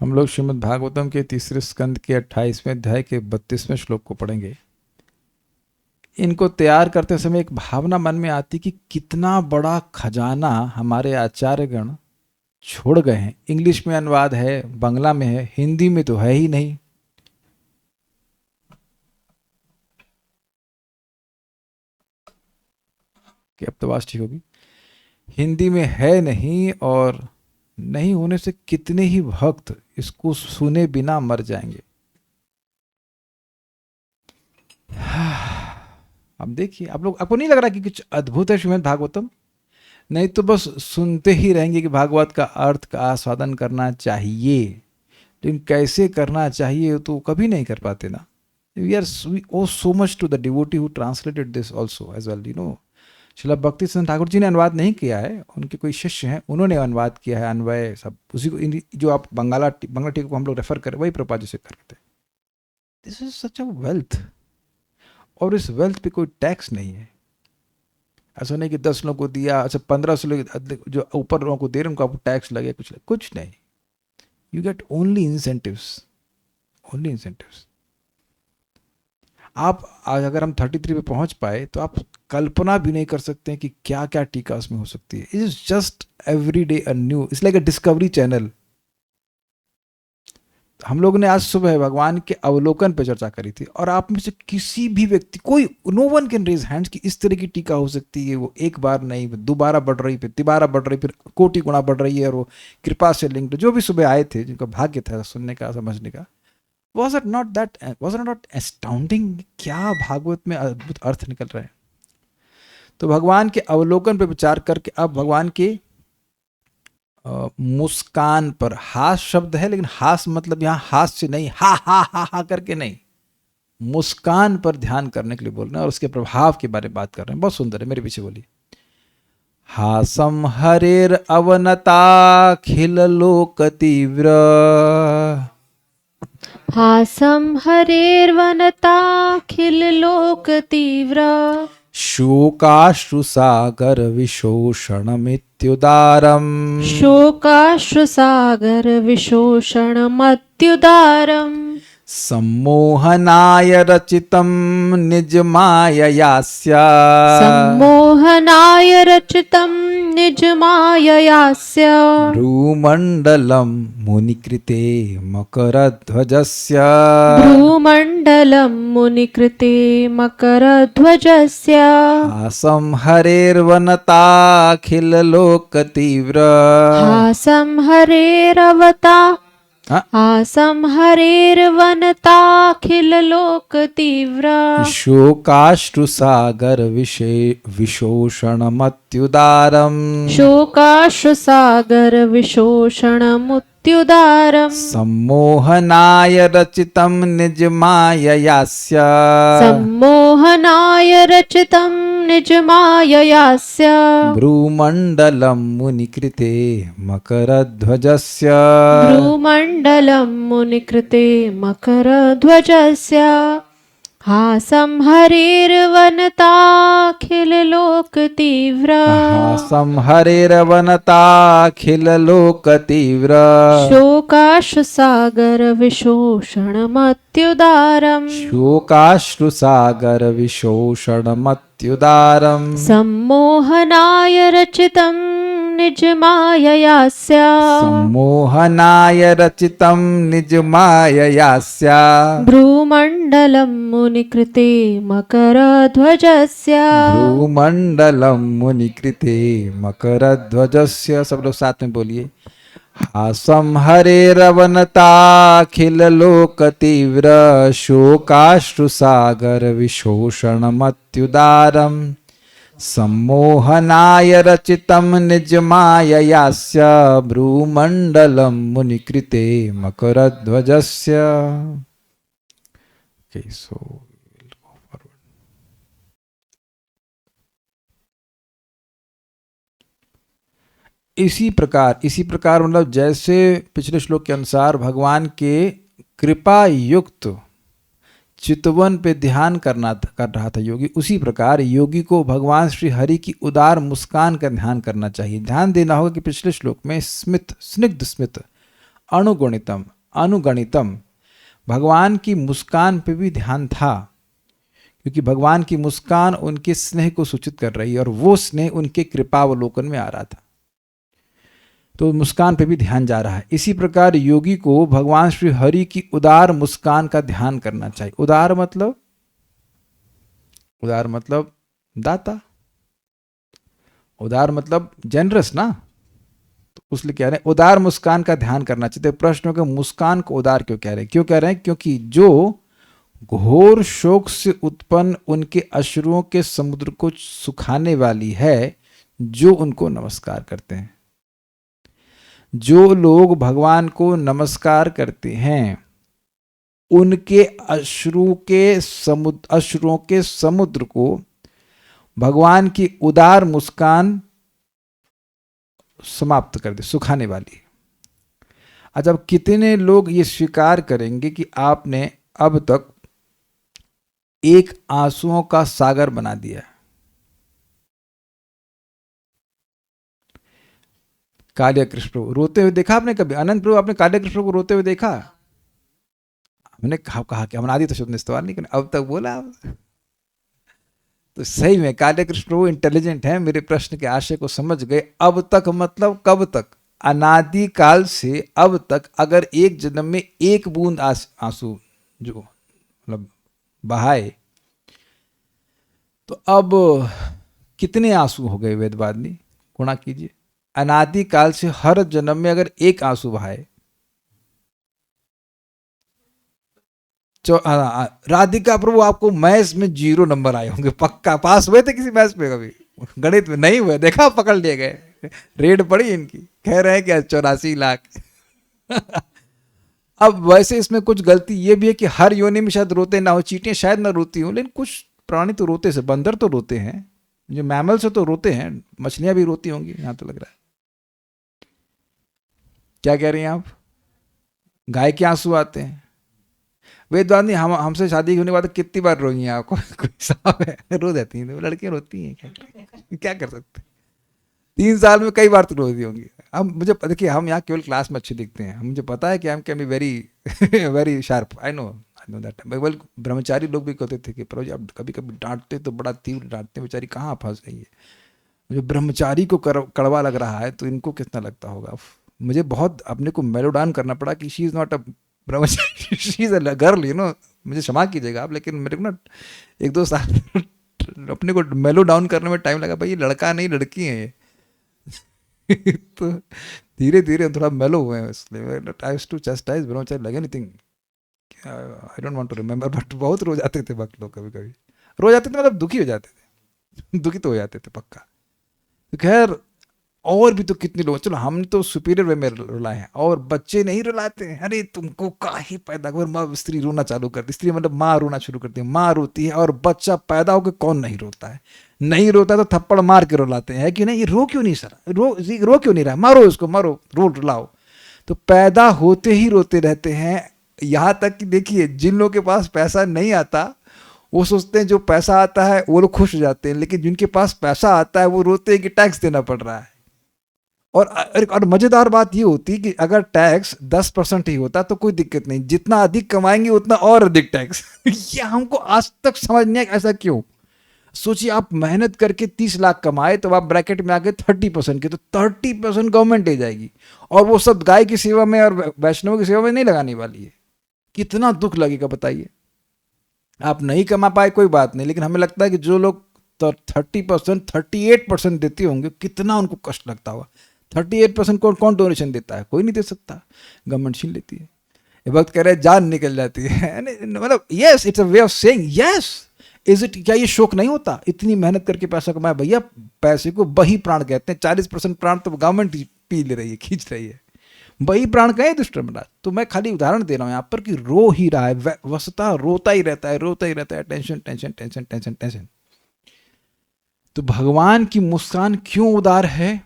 हम लोग श्रीमद् भागवतम के तीसरे स्कंद के 28वें अध्याय के 32वें श्लोक को पढ़ेंगे। इनको तैयार करते समय एक भावना मन में आती कि कितना बड़ा खजाना हमारे आचार्यगण छोड़ गए हैं। इंग्लिश में अनुवाद है, बांग्ला में है, हिंदी में तो है ही नहीं। कि अब तो बात ठीक होगी। हिंदी में है नहीं, और नहीं होने से कितने ही भक्त इसको सुने बिना मर जाएंगे। अब देखिए, आप लोग, आपको नहीं लग रहा कि कुछ अद्भुत है श्रीमद् भागवतम? नहीं तो बस सुनते ही रहेंगे कि भागवत का अर्थ का आस्वादन करना चाहिए, लेकिन कैसे करना चाहिए तो कभी नहीं कर पाते ना। we owe so much to the devotee who translated this also as well, you know. Srila भक्ति सिद्धांत ठाकुर जी ने अनुवाद नहीं किया है, उनके कोई शिष्य हैं, उन्होंने अनुवाद किया है, अन्वय सब उसी को, जो आप बंगला टीका को हम लोग रेफर करें वही प्रभुपाद जी से करते हैं। This is such a wealth, और इस वेल्थ पे कोई टैक्स नहीं है। ऐसा नहीं कि 10 लोगों को दिया, अच्छा 1500 लोग जो ऊपर लोगों को दे रहे हैं उनको आपको टैक्स लगे, कुछ नहीं। You get only incentives, only incentives. आप आज अगर हम 33 पे पहुंच पाए तो आप कल्पना भी नहीं कर सकते हैं कि क्या क्या टीका उसमें हो सकती है। It is just every day a new, it's like a discovery channel. हम लोगों ने आज सुबह भगवान के अवलोकन पर चर्चा करी थी, और आप में से किसी भी व्यक्ति, कोई, no one can raise hands कि इस तरह की टीका हो सकती है। वो एक बार नहीं, दोबारा बढ़ रही, फिर तिबारा बढ़ रही, फिर कोटि गुणा बढ़ रही है, और वो कृपा से लिंक्ड जो भी सुबह आए थे, जिनका भाग्य था सुनने का, समझने का, was it not astounding? क्या भागवत में अद्भुत अर्थ निकल रहे हैं। तो भगवान के अवलोकन पर विचार करके अब भगवान के मुस्कान पर, हास शब्द है, लेकिन हास मतलब यहां हास्य नहीं, हा हा हा हा करके नहीं, मुस्कान पर ध्यान करने के लिए बोल रहे हैं, और उसके प्रभाव के बारे में बात कर रहे हैं। बहुत सुंदर है, मेरे पीछे बोलिए। हासम हरेर अवनता खिल लोक तीव्र, हासं हरेर्वनताखिल लोक तीव्र, शोकाश्रुसागर विशोषणमित्युदारम्, शोकाश्रुसागर विशोषणमत्युदारम्, सम्मोहनाय रचितं निजमाययास्य, सम्मोहनाय रचितं निजमाययास्य, भ्रूमण्डलं मुनिकृते मकरध्वजस्य, भ्रूमण्डलं मुनिकृते मकरध्वजस्य, हासं हरेर्वनताखिललोकतीव्र, हासं हरेरवता, हासं हरेर्वनताखिल लोक तीव्र, शोकाश्रुसागर विशोषणमत्युदारम्, शोकाश्रुसागर विशोषणमुत्युदारम्, सम्मोहनाय रचितं निजमाययास्य, सम्मोहनाय रचितं निजमाययास्य, भ्रूमण्डलं मुनिकृते मकरध्वजस्य, भ्रूमण्डलं मुनिकृते मकरध्वजस्य, हासं हरेर्वनताखिल लोक तीव्र, हासं हरेर्वनताखिल लोक तीव्र, शोकाश्रुसागर विशोषणमत्युदारम्, शोकाश्रुसागर विशोषणमत्युदारम्, सम्मोहनाय रचितं निजमाययास्य, सम्मोहनाय रचितं निजमाययास्य, भ्रूमण्डलं मुनिकृते मकरध्वजस्य, भ्रूमण्डलं मुनिकृते मकरध्वजस्य। सब लोग साथ में बोलिए। हासं हरेरवनताखिल लोक तीव्र, शोकाश्रुसागर विशोषणमत्युदारम्, सम्मोहनाय रचितं निजमाययास्य, भ्रूमण्डलं मुनिकृते मकरध्वजस्य। Okay, so we'll go forward. इसी प्रकार मतलब जैसे पिछले श्लोक के अनुसार भगवान के कृपा युक्त चितवन पे ध्यान कर रहा था योगी, उसी प्रकार योगी को भगवान श्री हरि की उदार मुस्कान का ध्यान करना चाहिए। ध्यान देना होगा कि पिछले श्लोक में स्मित, स्निग्ध स्मित, अणुगुणितम, अनुगणितम, भगवान की मुस्कान पे भी ध्यान था, क्योंकि भगवान की मुस्कान उनके स्नेह को सूचित कर रही है और वो स्नेह उनके कृपावलोकन में आ रहा था, तो मुस्कान पे भी ध्यान जा रहा है। इसी प्रकार योगी को भगवान श्री हरि की उदार मुस्कान का ध्यान करना चाहिए। उदार मतलब दाता, उदार मतलब जनरस ना, तो उसलिए कह रहे हैं उदार मुस्कान का ध्यान करना चाहिए। तो प्रश्न होगा मुस्कान को उदार क्यों कह रहे हैं? क्यों कह रहे हैं? क्योंकि जो घोर शोक से उत्पन्न उनके अश्रुओं के समुद्र को सुखाने वाली है, जो उनको नमस्कार करते हैं। जो लोग भगवान को नमस्कार करते हैं उनके अश्रुओं के समुद्र को भगवान की उदार मुस्कान समाप्त कर दे, सुखाने वाली। अच्छा, अब कितने लोग ये स्वीकार करेंगे कि आपने अब तक एक आंसुओं का सागर बना दिया? कालिया कृष्ण प्रभु रोते हुए देखा आपने कभी? अनंत प्रभु आपने कालिया कृष्ण को रोते हुए देखा? हमने कहा कि हम आदि तो शब्द इस्तेमाल नहीं करना, अब तक बोला आप। तो सही में कालिया कृष्ण प्रभु इंटेलिजेंट है, मेरे प्रश्न के आशय को समझ गए। अब तक मतलब कब तक? अनादि काल से अब तक अगर एक जन्म में एक बूंद आंसू जो मतलब बहाए, तो अब कितने आंसू हो गए वेदवादिनी? गुणा कीजिए। अनादि काल से हर जन्म में अगर एक आंसू बहाए, राधिका प्रभु आपको मैथ्स में 0 नंबर आए होंगे पक्का। पास हुए थे किसी मैथ्स में कभी? गणित में नहीं हुए, देखा पकड़ लिए गए, रेड पड़ी इनकी, कह रहे हैं कि 84 लाख। अब वैसे इसमें कुछ गलती ये भी है कि हर योनि में शायद रोते ना हो, चींटियां शायद ना रोती हो, लेकिन कुछ प्राणी तो रोते से, बंदर तो रोते हैं, जो मैमल से तो रोते हैं, मछलियां भी रोती होंगी यहां तो लग रहा है। क्या कह रही हैं आप? गाय के आंसू आते हैं? वेदवादी हमसे शादी होने के बाद कितनी बार रोई हैं आपको? कोई साहब है रो देती हैं, लड़कियां रोती हैं, क्या कर सकते हैं? 3 साल में कई बार तो रोती होंगी। अब मुझे देखिए, हम यहाँ केवल क्लास में अच्छे दिखते हैं, मुझे पता है कि हम can be very very sharp, I know that. Well, ब्रह्मचारी लोग भी कहते थे कि प्रभु जी आप कभी कभी डांटते तो बड़ा तीव्र डांटते, बेचारी कहाँ फंस गई है। मुझे ब्रह्मचारी को कड़वा लग रहा है तो इनको कितना लगता होगा। मुझे बहुत अपने को मेलोडाउन करना पड़ा कि she is not a Brahmachari, she is a girl, you know. मुझे क्षमा कीजिएगा आप, लेकिन मेरे को ना 1-2 साल अपने को मेलो डाउन करने में टाइम लगा। भाई ये लड़का नहीं लड़की है ये। तो धीरे धीरे थोड़ा मेलो हुए हैं, इसलिए आई टू चेस्टाइज ब्रह्मचारी लगे anything, I don't want to remember, but बहुत रो जाते थे भक्त लोग, कभी कभी रो जाते थे, मतलब दुखी हो जाते थे, दुखी तो हो जाते थे पक्का। तो खैर, और भी तो कितने लोग, चलो हम तो सुपीरियर वे में रुलाए हैं, और बच्चे नहीं रुलाते हैं। अरे तुमको काहे पैदा कर, माँ स्त्री रोना चालू करती, स्त्री मतलब माँ रोना शुरू करती है, माँ रोती है, और बच्चा पैदा होकर कौन नहीं रोता है? नहीं रोता तो थप्पड़ मार के रुलाते हैं, है कि नहीं? ये रो क्यों नहीं सर, रो क्यों नहीं रहा? मारो इसको, मारो, रुलाओ। तो पैदा होते ही रोते रहते हैं। यहाँ तक कि देखिए, जिन लोगों के पास पैसा नहीं आता वो सोचते हैं जो पैसा आता है वो लोग खुश हो जाते हैं, लेकिन जिनके पास पैसा आता है वो रोते हैं कि टैक्स देना पड़ रहा है। और मजेदार बात ये होती कि अगर टैक्स 10% ही होता तो कोई दिक्कत नहीं, जितना अधिक कमाएंगे उतना और अधिक टैक्स। ये हमको आज तक समझ नहीं आया ऐसा क्यों। सोचिए, आप मेहनत करके 30 लाख कमाए तो आप ब्रैकेट में आके 30% के, तो 30% गवर्नमेंट ले जाएगी, और वो सब गाय की सेवा में और वैष्णव की सेवा में नहीं लगाने वाली है। कितना दुख लगेगा बताइए। आप नहीं कमा पाए कोई बात नहीं, लेकिन हमें लगता है कि जो लोग 30%, 38% देते होंगे, कितना उनको कष्ट लगता होगा। 38% कौन डोनेशन देता है? कोई नहीं दे सकता, गवर्नमेंट छीन लेती है। ये वक्त कह रहे हैं जान निकल जाती है, मतलब yes, it's a way of saying yes. Is it? क्या ये शोक नहीं होता? इतनी मेहनत करके पैसा कमाया, भैया पैसे को बही प्राण कहते हैं। 40% प्राण तो गवर्नमेंट पी ले रही है, खींच रही है। बही प्राण कहे दुष्ट महाराज। तो मैं खाली उदाहरण दे रहा हूं यहाँ पर कि रो ही रहा है, वस्तुतः रोता ही रहता है, रोता ही रहता है, tension tension tension tension tension. तो भगवान की मुस्कान क्यों उदार है?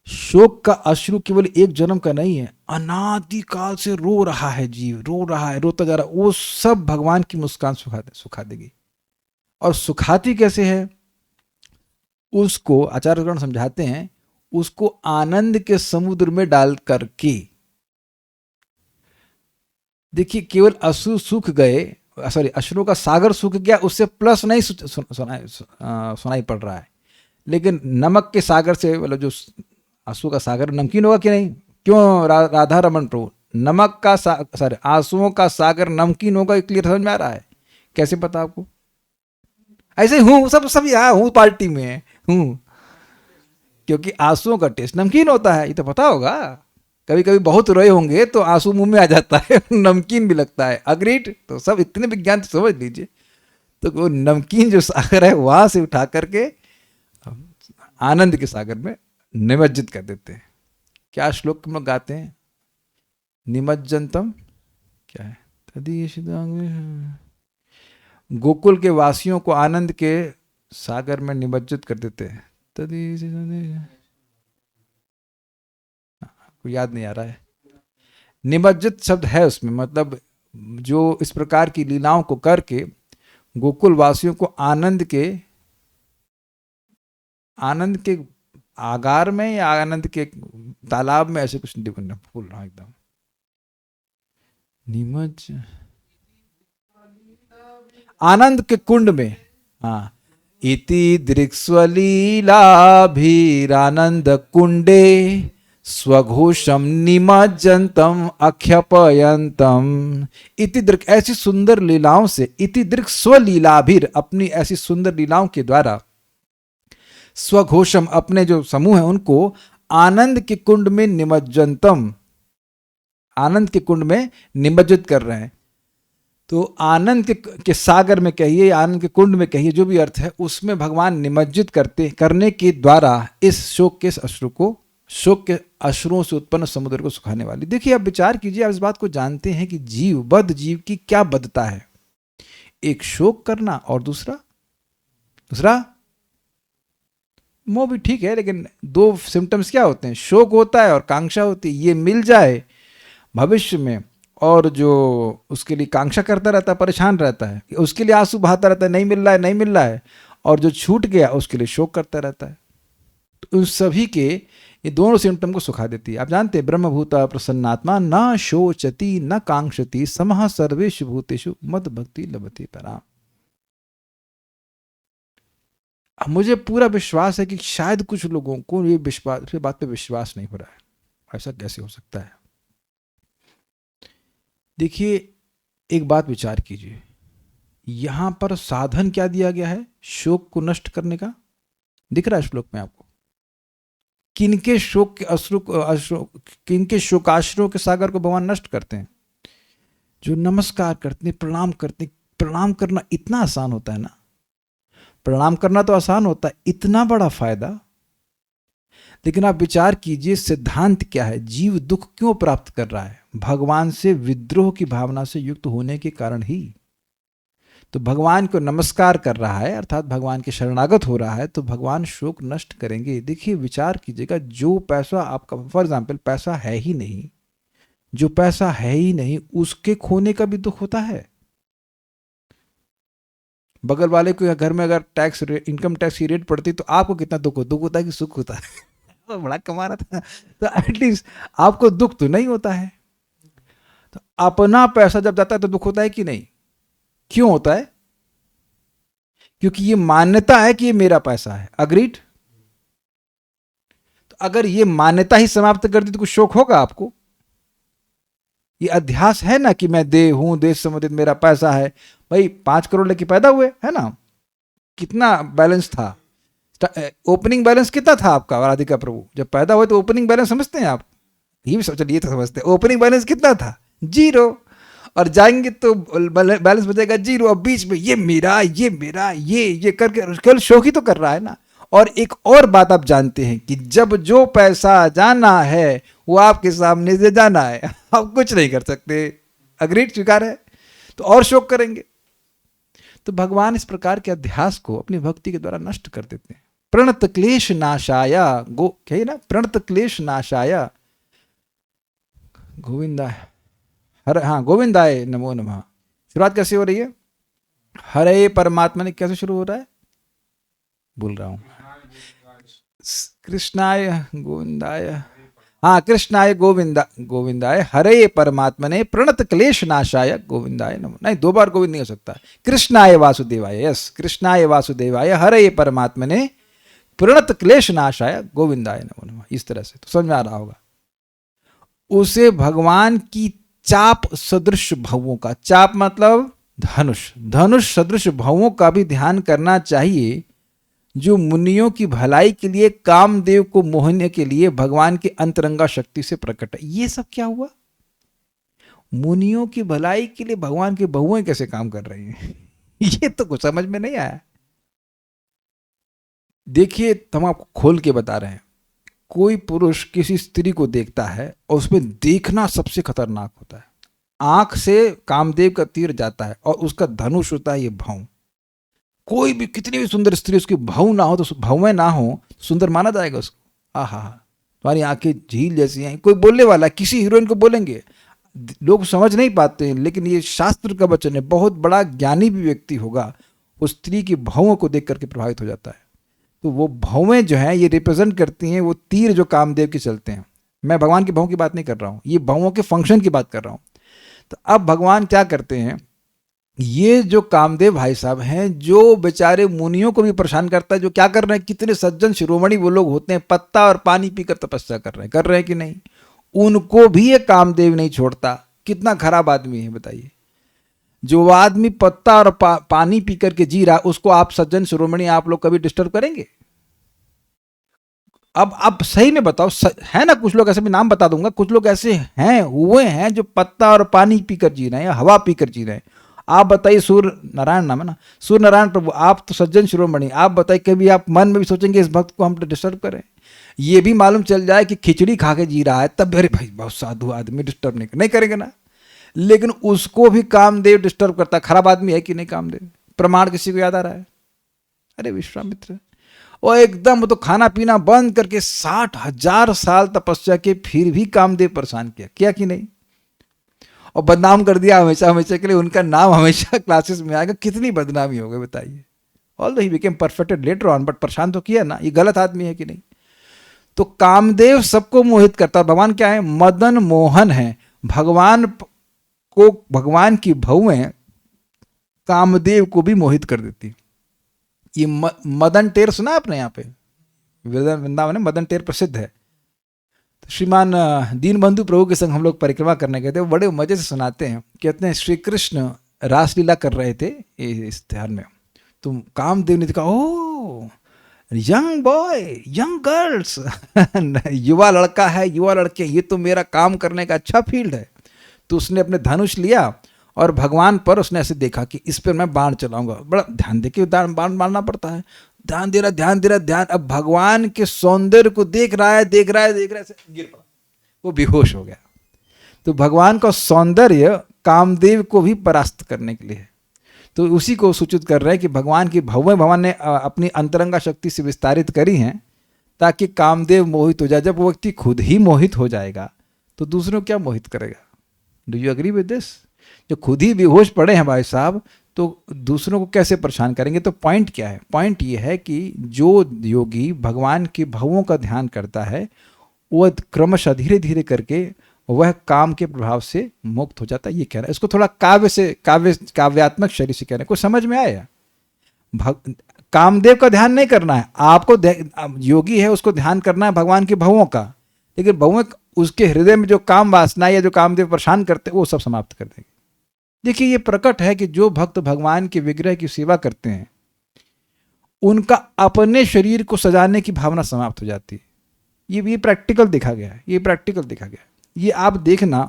शोक का अश्रु केवल एक जन्म का नहीं है, अनादि काल से रो रहा है जीव, रो रहा है, रोता जा रहा है, वो सब भगवान की मुस्कान सुखा देगी। और सुखाती कैसे है? उसको आचार्यगण समझाते हैं, उसको आनंद के समुद्र में डाल करके। देखिए केवल अश्रु सूख गए, सॉरी अश्रुओं का सागर सूख गया, उससे प्लस नहीं सुनाई पड़ रहा है। लेकिन नमक के सागर से मतलब जो आंसू का सागर नमकीन होगा कि नहीं? क्यों राधा रमन प्रभु, नमक का सॉरी आंसुओं का सागर नमकीन होगा, ये क्लियर समझ में आ रहा है? कैसे पता आपको? ऐसे ही हूँ, सब यहाँ हूँ पार्टी में हूँ, क्योंकि आंसुओं का टेस्ट नमकीन होता है, ये तो पता होगा। कभी कभी बहुत रोए होंगे तो आंसू मुंह में आ जाता है नमकीन भी लगता है। अग्रीड? तो सब इतने विज्ञान तो समझ लीजिए। तो वो नमकीन जो सागर है वहां से उठा करके आनंद के सागर में निमज्जित कर देते हैं। क्या श्लोक हम लोग गाते हैं? निमज्जनतम क्या है? गोकुल के वासियों को आनंद के सागर में निमज्जित कर देते हैं। को याद नहीं आ रहा है। निमज्जित शब्द है उसमें, मतलब जो इस प्रकार की लीलाओं को करके गोकुल वासियों को आनंद के आगार में या आनंद के तालाब में, ऐसे कुछ भूल रहा एकदम। निमज्ज आनंद के कुंड में, हाँ, इति दृक्स्वलीलाभिरानंद कुंडे स्वघोषम निमज्जन्तम अख्यपयन्तम। इति दृक्, ऐसी सुंदर लीलाओं से, इति दृक् स्वलीलाभिर, अपनी ऐसी सुंदर लीलाओं के द्वारा, स्वघोषम अपने जो समूह है उनको, आनंद के कुंड में निमज्जन्तम, आनंद के कुंड में निमज्जित कर रहे हैं। तो आनंद के सागर में कहिए, आनंद के कुंड में कहिए, जो भी अर्थ है, उसमें भगवान निमज्जित करने के द्वारा इस शोक के अश्रु को, शोक के अश्रुओं से उत्पन्न समुद्र को सुखाने वाली। देखिए आप विचार कीजिए, आप इस बात को जानते हैं कि जीव, बद्ध जीव की क्या बद्धता है? एक शोक करना और दूसरा मोह भी ठीक है, लेकिन दो सिम्टम्स क्या होते हैं? शोक होता है और कांक्षा होती है। ये मिल जाए भविष्य में, और जो उसके लिए कांक्षा करता रहता है, परेशान रहता है, उसके लिए आंसू बहाता रहता है, नहीं मिल रहा है, और जो छूट गया उसके लिए शोक करता रहता है। तो उन सभी के ये दोनों सिम्टम को सुखा देती है। आप जानते हैं, ब्रह्मभूता प्रसन्नात्मा न शोचती न कांक्षति समः सर्वेषु भूतेषु मद भक्ति लभते पराम। मुझे पूरा विश्वास है कि शायद कुछ लोगों को ये बात पे विश्वास नहीं हो रहा है। ऐसा कैसे हो सकता है? देखिए एक बात विचार कीजिए, यहां पर साधन क्या दिया गया है शोक को नष्ट करने का? दिख रहा है श्लोक में आपको? किनके शोक के किनके शोकाश्रुओं के सागर को भगवान नष्ट करते हैं? जो नमस्कार करते हैं, प्रणाम करते हैं। प्रणाम करना इतना आसान होता है ना, प्रणाम करना तो आसान होता है, इतना बड़ा फायदा। लेकिन आप विचार कीजिए सिद्धांत क्या है? जीव दुख क्यों प्राप्त कर रहा है? भगवान से विद्रोह की भावना से युक्त होने के कारण ही। तो भगवान को नमस्कार कर रहा है, अर्थात भगवान के शरणागत हो रहा है, तो भगवान शोक नष्ट करेंगे। देखिए विचार कीजिएगा, जो पैसा आपका, फॉर एग्जाम्पल पैसा है ही नहीं, जो पैसा है ही नहीं उसके खोने का भी दुख होता है। बगल वाले को घर में अगर इनकम टैक्स की रेट पड़ती तो आपको कितना दुख होता है कि सुख होता है? तो बड़ा कमा रहा था, तो एटलीस्ट आपको दुख तो नहीं होता है। तो अपना पैसा जब जाता है तो दुख होता है कि नहीं? क्यों होता है? क्योंकि ये मान्यता है कि ये मेरा पैसा है। अग्रीड? तो अगर ये मान्यता ही समाप्त कर दी तो कुछ शोक होगा आपको? ये अध्यास है ना कि मैं देह हूं, देश संबंधित मेरा पैसा है। भाई 5 करोड़ लेके पैदा हुए है ना, कितना बैलेंस था? ओपनिंग बैलेंस कितना था आपका? राधिका प्रभु जब पैदा हुए तो ओपनिंग बैलेंस समझते हैं आप? ये भी चलिए तो समझते हैं, ओपनिंग बैलेंस कितना था? 0। और जाएंगे तो बैलेंस बचेगा 0, और बीच में ये मेरा ये करके केवल शौक ही तो कर रहा है ना। और एक और बात आप जानते हैं कि जब जो पैसा जाना है वो आपके सामने से जाना है, आप कुछ नहीं कर सकते। अग्रीड? स्वीकार है? तो और शोक करेंगे। तो भगवान इस प्रकार के अध्यास को अपनी भक्ति के द्वारा नष्ट कर देते हैं। प्रणत क्लेश नाशाया, कहिए ना, प्रणत क्लेश नाशाया गोविंदा गोविंदाय नमो नमः। शुरुआत कैसे हो रही है? हरे परमात्मा ने कैसे शुरू हो रहा है? भूल रहा हूं। कृष्णाय गोविंदाय हाँ, कृष्णाय गोविंदाय हरे परमात्मने प्रणत क्लेश नाशाय गोविंदाय नमः। नहीं, 2 बार गोविंद नहीं हो सकता। कृष्णाय वासुदेवाय, यस, कृष्णाय वासुदेवाय हरे परमात्मने प्रणत क्लेश नाशाय गोविंदाय नमो नमः। इस तरह से तो समझ में आ रहा होगा। उसे भगवान की चाप सदृश भवों का, चाप मतलब धनुष, धनुष सदृश भवों का भी ध्यान करना चाहिए, जो मुनियों की भलाई के लिए, कामदेव को मोहने के लिए भगवान की अंतरंगा शक्ति से प्रकट है। ये सब क्या हुआ? मुनियों की भलाई के लिए भगवान की बहुएं कैसे काम कर रही हैं? ये तो कुछ समझ में नहीं आया। देखिए, हम आपको खोल के बता रहे हैं, कोई पुरुष किसी स्त्री को देखता है और उसमें देखना सबसे खतरनाक होता है। आंख से कामदेव का तीर जाता है और उसका धनुष होता है ये भौं। कोई भी कितनी भी सुंदर स्त्री, उसकी भौं ना हो तो, भौवें ना हो, सुंदर माना जाएगा उसको। आहा, तुम्हारी आंखें झील जैसी हैं। कोई बोलने वाला, किसी हीरोइन को बोलेंगे, लोग समझ नहीं पाते हैं, लेकिन ये शास्त्र का वचन है। बहुत बड़ा ज्ञानी भी व्यक्ति होगा, उस स्त्री की भौं को देख करके प्रभावित हो जाता है। तो वो भौवें जो हैं, ये रिप्रेजेंट करती हैं वो तीर जो कामदेव के चलते हैं। मैं भगवान की भौं की बात नहीं कर रहा हूँ, ये भौवों के फंक्शन की बात कर रहा हूँ। तो अब भगवान क्या करते हैं, ये जो कामदेव भाई साहब हैं, जो बेचारे मुनियों को भी परेशान करता है, जो क्या कर रहे हैं, कितने सज्जन शिरोमणि वो लोग होते हैं, पत्ता और पानी पीकर तपस्या कर रहे हैं कि नहीं, उनको भी ये कामदेव नहीं छोड़ता। कितना खराब आदमी है बताइए। जो आदमी पत्ता और पानी पी करके जी रहा, उसको आप सज्जन शिरोमणि आप लोग कभी डिस्टर्ब करेंगे? अब आप सही में बताओ, है ना? कुछ लोग ऐसे, भी नाम बता दूंगा, कुछ लोग ऐसे हैं, हुए हैं, जो पत्ता और पानी पीकर जी रहे हैं या हवा पीकर जी रहे हैं। आप बताइए, सूर्य नारायण नाम है ना, सूर्य नारायण प्रभु, आप तो सज्जन शिरोमणि, आप बताइए कभी आप मन में भी सोचेंगे इस भक्त को हम डिस्टर्ब करें? ये भी मालूम चल जाए कि खिचड़ी खा के जी रहा है, तब अरे भाई बहुत साधु आदमी, डिस्टर्ब नहीं करेंगे ना। लेकिन उसको भी कामदेव डिस्टर्ब करता है। खराब आदमी है कि नहीं कामदेव? प्रमाण किसी को याद आ रहा है? अरे विश्वामित्र, और एकदम तो खाना पीना बंद करके 60,000 साल तपस्या के फिर भी कामदेव परेशान किया कि नहीं? और बदनाम कर दिया हमेशा हमेशा के लिए। उनका नाम हमेशा क्लासेस में आएगा। कितनी बदनामी हो गई बताइए। Although he became perfected later on, but परेशान तो किया ना। ये गलत आदमी है कि नहीं? तो कामदेव सबको मोहित करता है। भगवान क्या है? मदन मोहन है। भगवान को, भगवान की बहुएं कामदेव को भी मोहित कर देती। ये मदन टेर सुना आपने? यहाँ पे वृंदावन में मदन टेर प्रसिद्ध है। तो श्रीमान दीनबंधु प्रभु के संग हम लोग परिक्रमा करने गए थे। वो बड़े मजे से सुनाते हैं। कहते हैं श्री कृष्ण रासलीला कर रहे थे इस त्योहार में, तो कामदेव ने कहा, ओ यंग बॉय, यंग गर्ल्स, युवा लड़का है, युवा लड़के, ये तो मेरा काम करने का अच्छा फील्ड है। तो उसने अपने धनुष लिया और भगवान पर उसने ऐसे देखा कि इस पर मैं बाण चलाऊंगा। बड़ा ध्यान दे के बाण मारना पड़ता है। ध्यान दे रहा। अब भगवान के सौंदर्य को देख रहा है, से गिर पड़ा, वो बेहोश हो गया। तो भगवान का सौंदर्य कामदेव को भी परास्त करने के लिए है। तो उसी को सूचित कर रहे हैं कि भगवान की भव्य, भगवान ने अपनी अंतरंगा शक्ति से विस्तारित करी हैं ताकि कामदेव मोहित हो जाए। जब वो व्यक्ति खुद ही मोहित हो जाएगा तो दूसरों को क्या मोहित करेगा? Do you agree with this? जो खुद ही बेहोश पड़े हैं भाई साहब, तो दूसरों को कैसे परेशान करेंगे? तो पॉइंट क्या है? पॉइंट ये है कि जो योगी भगवान की भवों का ध्यान करता है, वह क्रमशः धीरे धीरे करके वह काम के प्रभाव से मुक्त हो जाता है। ये कह रहा है। इसको थोड़ा काव्यात्मक शैली से कह रहे हैं। कुछ समझ में आया? कामदेव का ध्यान नहीं करना है आपको, योगी है उसको ध्यान करना है भगवान की भवों का, लेकिन भवों उसके हृदय में जो काम वासना या जो कामदेव परेशान करते वो सब समाप्त कर देंगे। देखिए, ये प्रकट है कि जो भक्त भगवान के विग्रह की सेवा करते हैं, उनका अपने शरीर को सजाने की भावना समाप्त हो जाती है। ये प्रैक्टिकल देखा गया है। ये आप देखना,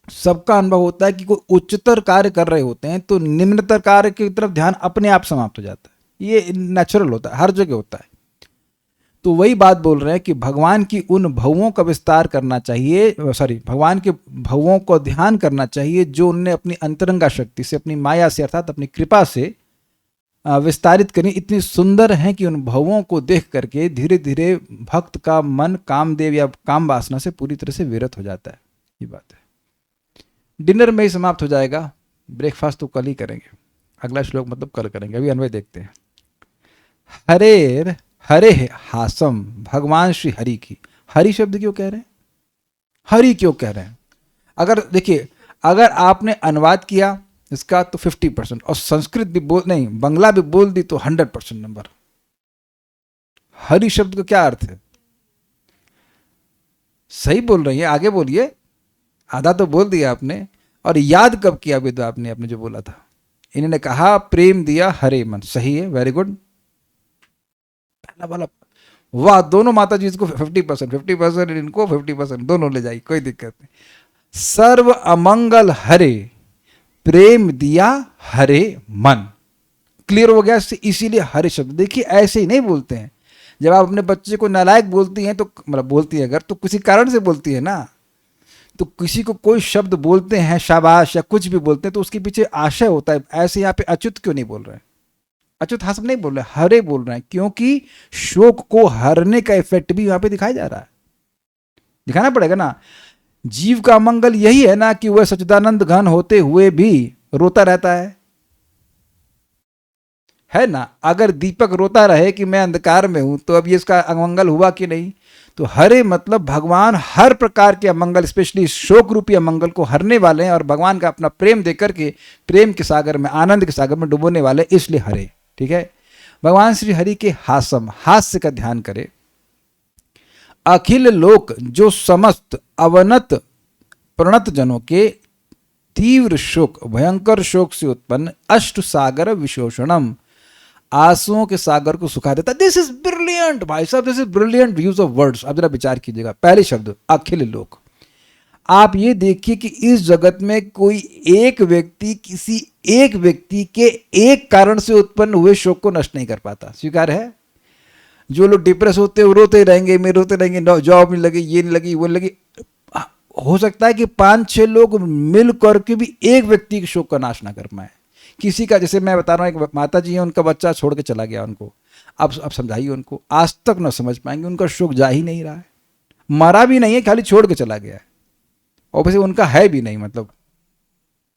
सबका अनुभव होता है कि कोई उच्चतर कार्य कर रहे होते हैं तो निम्नतर कार्य की तरफ ध्यान अपने आप समाप्त हो जाता है। ये नेचुरल होता है, हर जगह होता है। तो वही बात बोल रहे हैं कि भगवान की उन भवों का विस्तार करना चाहिए, भगवान के भवों को ध्यान करना चाहिए जो उनने अपनी अंतरंगा शक्ति से, अपनी माया से, अर्थात अपनी कृपा से विस्तारित करी। इतनी सुंदर हैं कि उन भवों को देख करके धीरे धीरे भक्त का मन कामदेव या काम वासना से पूरी तरह से विरत हो जाता है। ये बात है। डिनर में ही समाप्त हो जाएगा, ब्रेकफास्ट तो कल ही करेंगे। अगला श्लोक मतलब कल करेंगे, अभी अन्वय देखते हैं। हरे हासम, भगवान श्री हरि की। हरि शब्द क्यों कह रहे हैं? हरि क्यों कह रहे हैं? अगर देखिए, अगर आपने अनुवाद किया इसका तो 50%, और संस्कृत भी बोल नहीं बंगला भी बोल दी तो 100% नंबर। हरि शब्द का क्या अर्थ है? सही बोल रही है, आगे बोलिए। आधा तो बोल दिया आपने, और याद कब किया भी तो आपने जो बोला था। इन्होंने कहा प्रेम दिया हरे मन, सही है, वेरी गुड। पहला वाला, वाह, दोनों माता जी को 50%, 50% इनको, 50% दोनों ले जाएगी, कोई दिक्कत नहीं। सर्व अमंगल हरे, प्रेम दिया हरे मन। क्लियर हो गया? इसीलिए हरे शब्द, देखिए ऐसे ही नहीं बोलते हैं। जब आप अपने बच्चे को नालायक बोलती हैं तो मतलब बोलती है अगर, तो किसी कारण से बोलती है ना। तो किसी को कोई शब्द बोलते हैं, शाबाश या कुछ भी बोलते हैं, तो उसके पीछे आशय होता है। ऐसे यहाँ पे अच्युत क्यों नहीं बोल रहे हैं? अच्युत हंस नहीं बोल रहे, हरे बोल रहे हैं, क्योंकि शोक को हरने का इफेक्ट भी यहाँ पे दिखाया जा रहा है। दिखाना पड़ेगा ना। जीव का मंगल यही है ना कि वह सच्चिदानंद घन होते हुए भी रोता रहता है ना। अगर दीपक रोता रहे कि मैं अंधकार में हूं, तो अब ये इसका अमंगल हुआ कि नहीं? तो हरे मतलब भगवान हर प्रकार के अमंगल, स्पेशली शोक रूपी अमंगल को हरने वाले हैं, और भगवान का अपना प्रेम देकर के प्रेम के सागर में, आनंद के सागर में डुबोने वाले, इसलिए हरे। ठीक है। भगवान श्री हरि के हासम, हास्य का ध्यान करें। अखिल लोक, जो समस्त अवनत प्रणत जनों के तीव्र शोक, भयंकर शोक से उत्पन्न अष्ट सागर विशोषणम, आंसुओं के सागर को सुखा देता। दिस इज ब्रिलियंट भाई साहब, this is brilliant use of words. अब जरा विचार कीजिएगा। पहले शब्द अखिल लोक, आप ये देखिए कि इस जगत में कोई एक व्यक्ति किसी एक व्यक्ति के एक कारण से उत्पन्न हुए शोक को नष्ट नहीं कर पाता। स्वीकार है? जो लोग डिप्रेस होते हैं वो रोते रहेंगे, मैं रोते रहेंगे, जॉब नहीं लगी, ये नहीं लगी, वो नहीं लगी। हो सकता है कि 5-6 लोग मिल करके भी एक व्यक्ति के शोक का नाश ना कर पाए। किसी का, जैसे मैं बता रहा हूँ, एक माता जी हैं, उनका बच्चा छोड़ के चला गया उनको। अब समझाइए उनको, आज तक ना समझ पाएंगे, उनका शोक जा ही नहीं रहा है। मरा भी नहीं है, खाली छोड़ के चला गया है, और वैसे उनका है भी नहीं, मतलब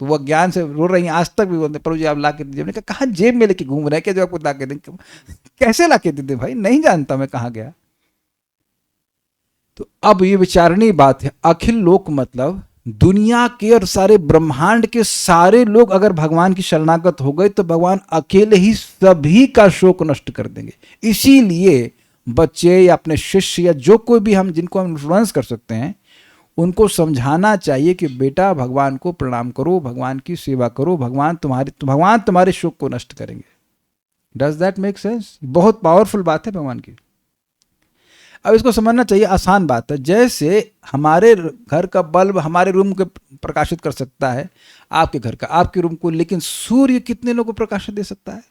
तो वह ज्ञान से रो रही हैं। आज तक भी बोलते प्रभु जी आप ला के दीजिए। मैंने कहा जेब में लेके घूम रहे हैं क्या जो आपको ला के दें? कैसे ला के दे भाई? नहीं जानता मैं कहाँ गया। तो अब ये विचारणीय बात है। अखिल लोक मतलब दुनिया के और सारे ब्रह्मांड के सारे लोग अगर भगवान की शरणागत हो गए तो भगवान अकेले ही सभी का शोक नष्ट कर देंगे। इसीलिए बच्चे या अपने शिष्य या जो कोई भी हम जिनको हम इन्फ्लुएंस कर सकते हैं, उनको समझाना चाहिए कि बेटा भगवान को प्रणाम करो, भगवान की सेवा करो, भगवान तुम्हारे शोक को नष्ट करेंगे। Does that make sense? बहुत पावरफुल बात है भगवान की। अब इसको समझना चाहिए, आसान बात है। जैसे हमारे घर का बल्ब हमारे रूम को प्रकाशित कर सकता है, आपके घर का, आपके रूम को, लेकिन सूर्य कितने लोगों को प्रकाशित दे सकता है?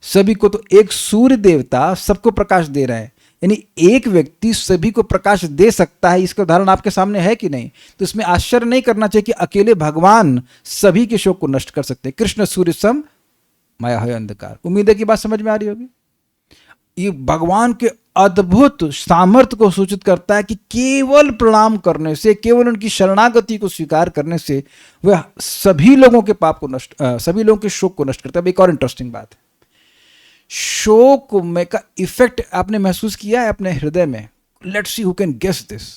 सभी को। तो एक सूर्य देवता सबको प्रकाश दे रहा है, यानी एक व्यक्ति सभी को प्रकाश दे सकता है। इसका उदाहरण आपके सामने है कि नहीं? तो इसमें आश्चर्य नहीं करना चाहिए कि अकेले भगवान सभी के शोक को नष्ट कर सकते हैं। कृष्ण सूर्य सम माया है अंधकार। उम्मीद है कि बात समझ में आ रही होगी। ये भगवान के अद्भुत सामर्थ्य को सूचित करता है कि केवल प्रणाम करने से, केवल उनकी शरणागति को स्वीकार करने से वह सभी लोगों के पाप को नष्ट, सभी लोगों के शोक को नष्ट करता है। एक और इंटरेस्टिंग बात है, शोक में का इफेक्ट आपने महसूस किया है अपने हृदय में? Let's see who can guess this.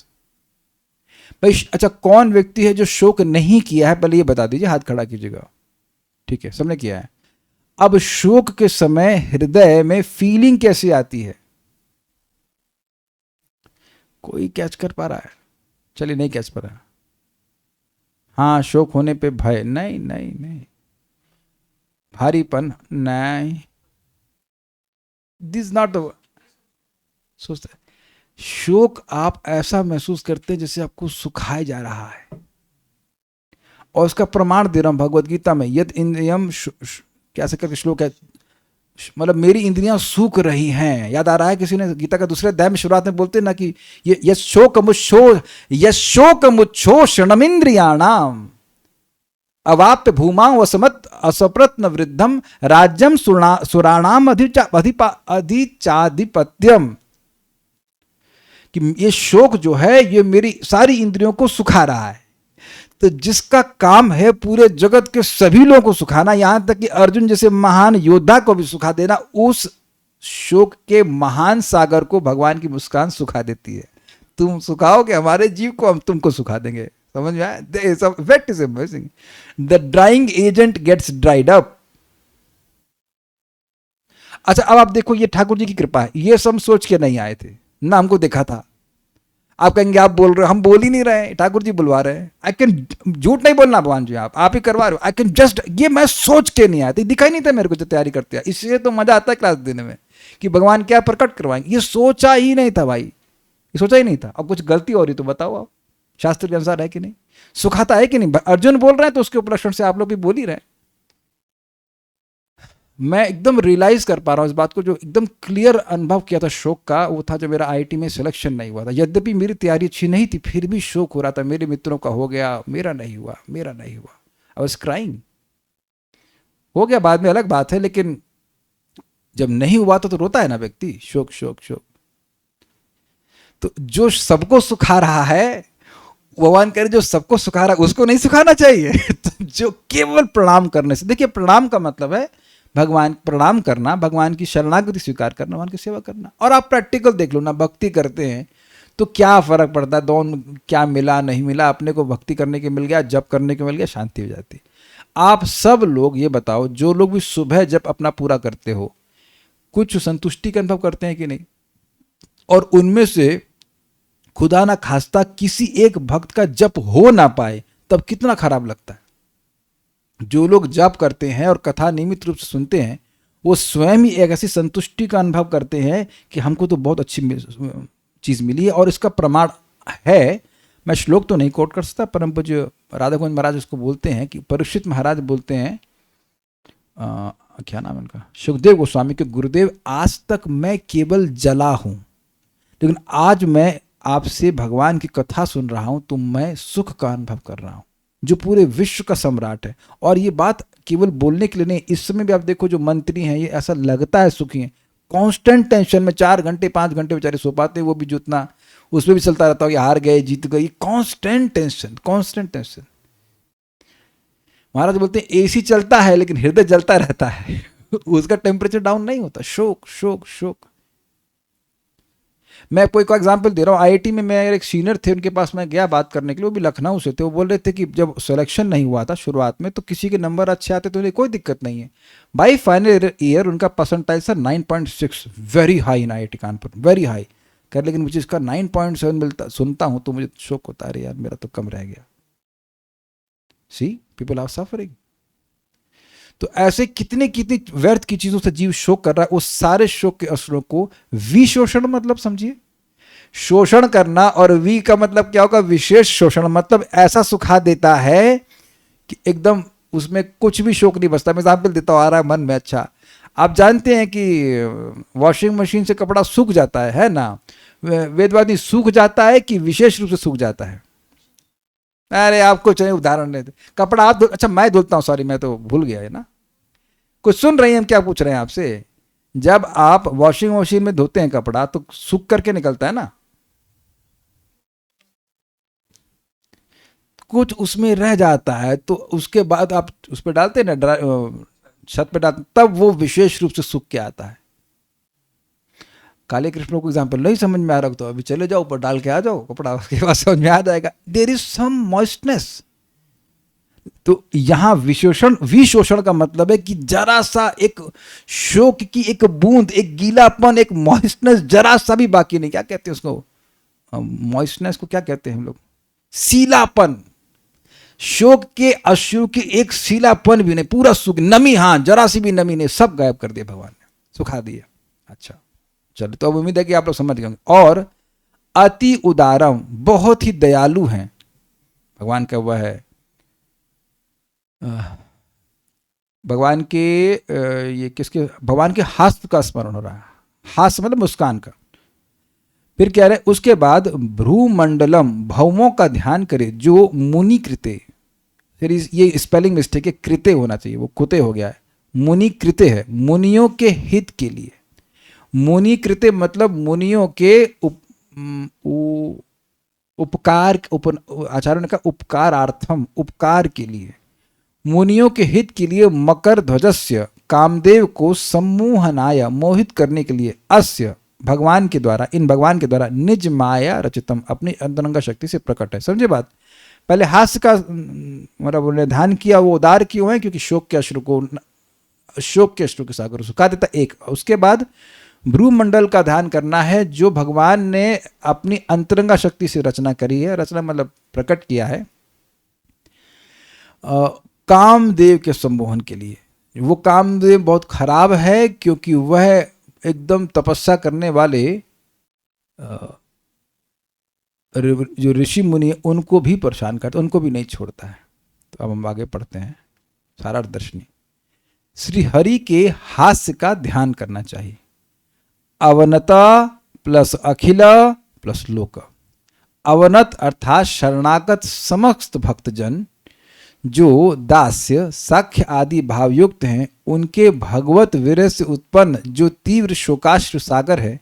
भाई अच्छा, कौन व्यक्ति है जो शोक नहीं किया है? पहले ये बता दीजिए, हाथ खड़ा कीजिएगा। ठीक है, सबने किया है। अब शोक के समय हृदय में फीलिंग कैसी आती है? कोई कैच कर पा रहा है? चलिए, नहीं कैच पा रहा। हाँ, शोक होने पे भय? नहीं नहीं नहीं। भारीपन? नहीं। This not the. सोचते शोक आप ऐसा महसूस करते हैं जैसे आपको सुखाया जा रहा है, और उसका प्रमाण दे रहा हूं भगवद गीता में। यद इंद्रियम, क्या से करके श्लोक है, मतलब मेरी इंद्रियां सूख रही हैं। याद आ रहा है? किसी ने गीता का दूसरे अध्याय में शुरुआत में बोलते ना कि ये शोक मुच्छो क्षणमिंद्रियाणाम अवाप्य भूमा वसमत असप्रत्न वृद्धम राज्यम सुराणाम अधिचाधिपत्यम। कि ये शोक जो है ये मेरी सारी इंद्रियों को सुखा रहा है। तो जिसका काम है पूरे जगत के सभी लोगों को सुखाना, यहां तक कि अर्जुन जैसे महान योद्धा को भी सुखा देना, उस शोक के महान सागर को भगवान की मुस्कान सुखा देती है। तुम सुखाओगे हमारे जीव को, हम तुमको सुखा देंगे। समझ में आया? It is amazing. The drying agent gets dried up. अच्छा, अब आप देखो, ये ठाकुर जी की कृपा है, ये सब सोच के नहीं आए थे ना, हमको देखा था। आप कहेंगे आप बोल रहे हो, हम बोल ही नहीं रहे, ठाकुर जी बुलवा रहे हैं। आई कैन, झूठ नहीं बोलना भगवान जी, आप ही करवा रहे हो। आई कैन जस्ट, ये मैं सोच के नहीं आया था, दिखाई नहीं था मेरे को जो तैयारी करते हैं, इसलिए तो मजा आता है क्लास देने में कि भगवान क्या प्रकट करवाएंगे। ये सोचा ही नहीं था भाई, ये सोचा ही नहीं था। अब कुछ गलती हो रही तो बताओ आप, शास्त्र के अनुसार है कि नहीं, सुखाता है कि नहीं। अर्जुन बोल रहे हैं तो उसके उपलक्षण से आप लोग भी बोल ही रहे हैं। मैं एकदम रियलाइज कर पा रहा हूँ इस बात को, जो एकदम क्लियर अनुभव किया था शोक का, वो था जब मेरा आईआईटी में सिलेक्शन नहीं हुआ था। यद्यपि मेरी तैयारी अच्छी नहीं थी, फिर भी शोक हो रहा था, मेरे मित्रों का हो गया, मेरा नहीं हुआ, मेरा नहीं हुआ। I was crying. हो गया बाद में अलग बात है, लेकिन जब नहीं हुआ तो रोता है ना व्यक्ति, शोक शोक शोक। तो जो सबको सुखा रहा है, भगवान करे जो सबको सुखा रहा है उसको नहीं सुखाना चाहिए। तो जो केवल प्रणाम करने से, देखिए प्रणाम का मतलब है भगवान, प्रणाम करना, भगवान की शरणागति स्वीकार करना, भगवान की सेवा करना। और आप प्रैक्टिकल देख लो ना, भक्ति करते हैं तो क्या फर्क पड़ता है, दोनों क्या मिला नहीं मिला, अपने को भक्ति करने के मिल गया, जप करने के मिल गया, शांति हो जाती। आप सब लोग ये बताओ, जो लोग भी सुबह जप अपना पूरा करते हो, कुछ संतुष्टि का अनुभव करते हैं कि नहीं? और उनमें से खुदा ना खास्ता किसी एक भक्त का जप हो ना पाए, तब कितना खराब लगता है। जो लोग जप करते हैं और कथा नियमित रूप से सुनते हैं, वो स्वयं ही एक ऐसी संतुष्टि का अनुभव करते हैं कि हमको तो बहुत अच्छी चीज़ मिली है। और इसका प्रमाण है, मैं श्लोक तो नहीं कोट कर सकता, परम पूज्य राधा गोविंद महाराज उसको बोलते हैं कि परीक्षित महाराज बोलते हैं, क्या नाम है उनका, सुखदेव गोस्वामी के गुरुदेव, आज तक मैं केवल जला हूं, लेकिन आज मैं आपसे भगवान की कथा सुन रहा हूं तो मैं सुख का अनुभव कर रहा हूं, जो पूरे विश्व का सम्राट है। और ये बात केवल बोलने के लिए नहीं, इस समय भी आप देखो जो मंत्री हैं, ये ऐसा लगता है सुखी हैं, कांस्टेंट टेंशन में 4 घंटे 5 घंटे बेचारे सो पाते हैं, वो भी जितना उसमें भी चलता रहता है कि हार गए जीत गए, कांस्टेंट टेंशन, कांस्टेंट टेंशन। महाराज बोलते हैं एसी चलता है लेकिन हृदय जलता रहता है, उसका टेम्परेचर डाउन नहीं होता। शोक शोक शोक। मैं कोई को एग्जांपल दे रहा हूँ, आईआईटी में मैं एक सीनियर थे, उनके पास मैं गया बात करने के लिए, वो भी लखनऊ से थे। वो बोल रहे थे कि जब सिलेक्शन नहीं हुआ था शुरुआत में, तो किसी के नंबर अच्छे आते तो उन्हें कोई दिक्कत नहीं है। बाई फाइनल ईयर उनका percentile sir 9.6, very high in IIT Kanpur, very high कर। लेकिन मुझे इसका 9.7 मिलता सुनता हूँ तो मुझे शोक होता है, अरे यार मेरा तो कम रह गया। See people are suffering. तो ऐसे कितने कितनी व्यर्थ की चीजों से जीव शोक कर रहा है। उस सारे शोक के असरों को विशोषण मतलब समझिए, शोषण करना। और वी का मतलब क्या होगा, विशेष शोषण, मतलब ऐसा सुखा देता है कि एकदम उसमें कुछ भी शोक नहीं बचता। मैं एग्जाम्पल देता हूँ, आ रहा है मन में। अच्छा, आप जानते हैं कि वॉशिंग मशीन से कपड़ा सूख जाता है ना, वेदवादी सूख जाता है कि विशेष रूप से सूख जाता है? अरे आपको चाहिए उदाहरण नहीं, कपड़ा आप अच्छा मैं धुलता हूँ, सॉरी मैं तो भूल गया है ना। कुछ सुन रही हैं हम क्या पूछ रहे हैं आपसे? जब आप वॉशिंग मशीन में धोते हैं कपड़ा तो सूख करके निकलता है ना, कुछ उसमें रह जाता है, तो उसके बाद आप उस पर डालते हैं ना, छत पे डालते, तब वो विशेष रूप से सूख के आता है। काले कृष्ण को एग्जाम्पल नहीं समझ में आ रहा तो अभी चले जाओ ऊपर डाल के आ जाओ कपड़ा, उसके बाद समझ में आ जाएगा। There is some moistness. तो यहां विशोषण, विशोषण का मतलब है कि जरा सा एक शोक की एक बूंद, एक गीलापन, एक मॉइस्टनेस जरा सा भी बाकी नहीं। क्या कहते हैं उसको, मॉइस्टनेस को क्या कहते हैं हम लोग, सीलापन। शोक के अश्रु की एक सीलापन भी नहीं, पूरा सुख, नमी, हाँ जरा सी भी नमी नहीं, सब गायब कर दिया भगवान ने, सुखा दिया। अच्छा चलो, तो अब उम्मीद है कि आप लोग समझ गए। और अति उदारम, बहुत ही दयालु हैं भगवान का। वह है भगवान के ये किसके, भगवान के हास्य का स्मरण हो रहा है। हास्य मतलब मुस्कान का। फिर कह रहे उसके बाद भ्रूमंडलम, भौमों का ध्यान करे जो मुनि कृते। फिर ये स्पेलिंग मिस्टेक है, कृते होना चाहिए, वो कुते हो गया है, मुनि कृते है, मुनियों के हित के लिए। मुनि कृते मतलब मुनियों के उपकार, आचार्यों ने कहा उपकारार्थम, उपकार के लिए, मुनियों के हित के लिए। मकर ध्वजस्य, कामदेव को सम्मोहनाय, मोहित करने के लिए। अस्य भगवान के द्वारा, इन भगवान के द्वारा निज माया रचितम, अपनी अंतरंगा शक्ति से प्रकट है। समझे बात? पहले हास्य का मतलब उन्होंने ध्यान किया, वो उदार क्यों है? क्योंकि शोक के अश्रु के सागर को सुखा देता, एक। उसके बाद भ्रूमंडल का ध्यान करना है, जो भगवान ने अपनी अंतरंगा शक्ति से रचना करी है। रचना मतलब प्रकट किया है कामदेव के सम्मोहन के लिए। वो कामदेव बहुत खराब है, क्योंकि वह एकदम तपस्या करने वाले जो ऋषि मुनि है उनको भी परेशान करता है, उनको भी नहीं छोड़ता है। तो अब हम आगे पढ़ते हैं सारा दर्शनी। श्री हरि के हास्य का ध्यान करना चाहिए। अवनता प्लस अखिल प्लस लोक। अवनत अर्थात शरणागत समस्त भक्तजन जो दास्य साख्य आदि भावयुक्त हैं, उनके भगवत विरह से उत्पन्न जो तीव्र शोकाश्रु सागर है,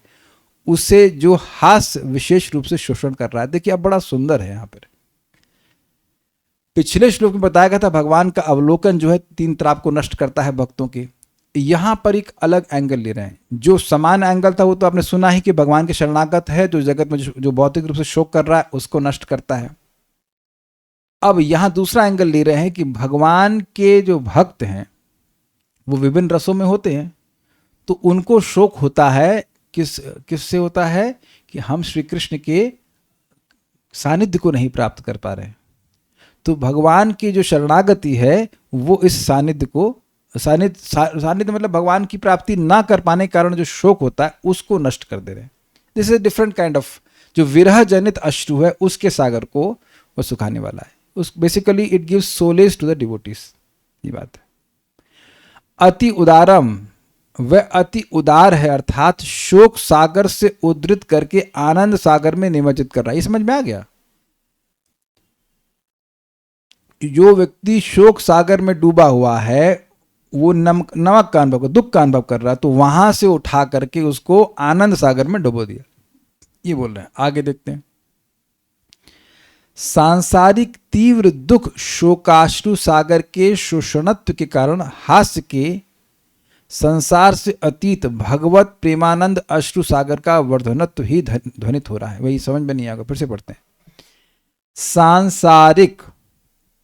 उसे जो हास्य विशेष रूप से शोषण कर रहा है। देखिए अब बड़ा सुंदर है। यहाँ पर पिछले श्लोक में बताया गया था भगवान का अवलोकन जो है तीन त्राप को नष्ट करता है भक्तों के। यहाँ पर एक अलग एंगल ले रहे हैं। जो समान एंगल था वो तो आपने सुना ही कि भगवान के शरणागत है, जो जगत में जो भौतिक रूप से शोक कर रहा है उसको नष्ट करता है। अब यहाँ दूसरा एंगल ले रहे हैं कि भगवान के जो भक्त हैं वो विभिन्न रसों में होते हैं, तो उनको शोक होता है। किससे होता है? कि हम श्री कृष्ण के सानिध्य को नहीं प्राप्त कर पा रहे हैं। तो भगवान की जो शरणागति है वो इस सानिध्य को, सानिध्य मतलब भगवान की प्राप्ति ना कर पाने के कारण जो शोक होता है उसको नष्ट कर दे रहे हैं। This is different kind of, जो विरह जनित अश्रु है उसके सागर को वो सुखाने वाला है। उस basically it gives solace to the devotees, ये बात है। अति उदारम, वह अति उदार है, अर्थात शोक सागर से उद्धृत करके आनंद सागर में निमज्जित कर रहा है। ये समझ में आ गया? जो व्यक्ति शोक सागर में डूबा हुआ है वो नमक का अनुभव, दुख का अनुभव कर रहा है, तो वहां से उठा करके उसको आनंद सागर में डुबो दिया, ये बोल रहे हैं। आगे देखते हैं। सांसारिक तीव्र दुख शोकाश्रु सागर के शोषणत्व के कारण हास्य के संसार से अतीत भगवत प्रेमानंद अश्रु सागर का वर्धनत्व ही ध्वनित हो रहा है। वही समझ में नहीं आएगा, फिर से पढ़ते हैं। सांसारिक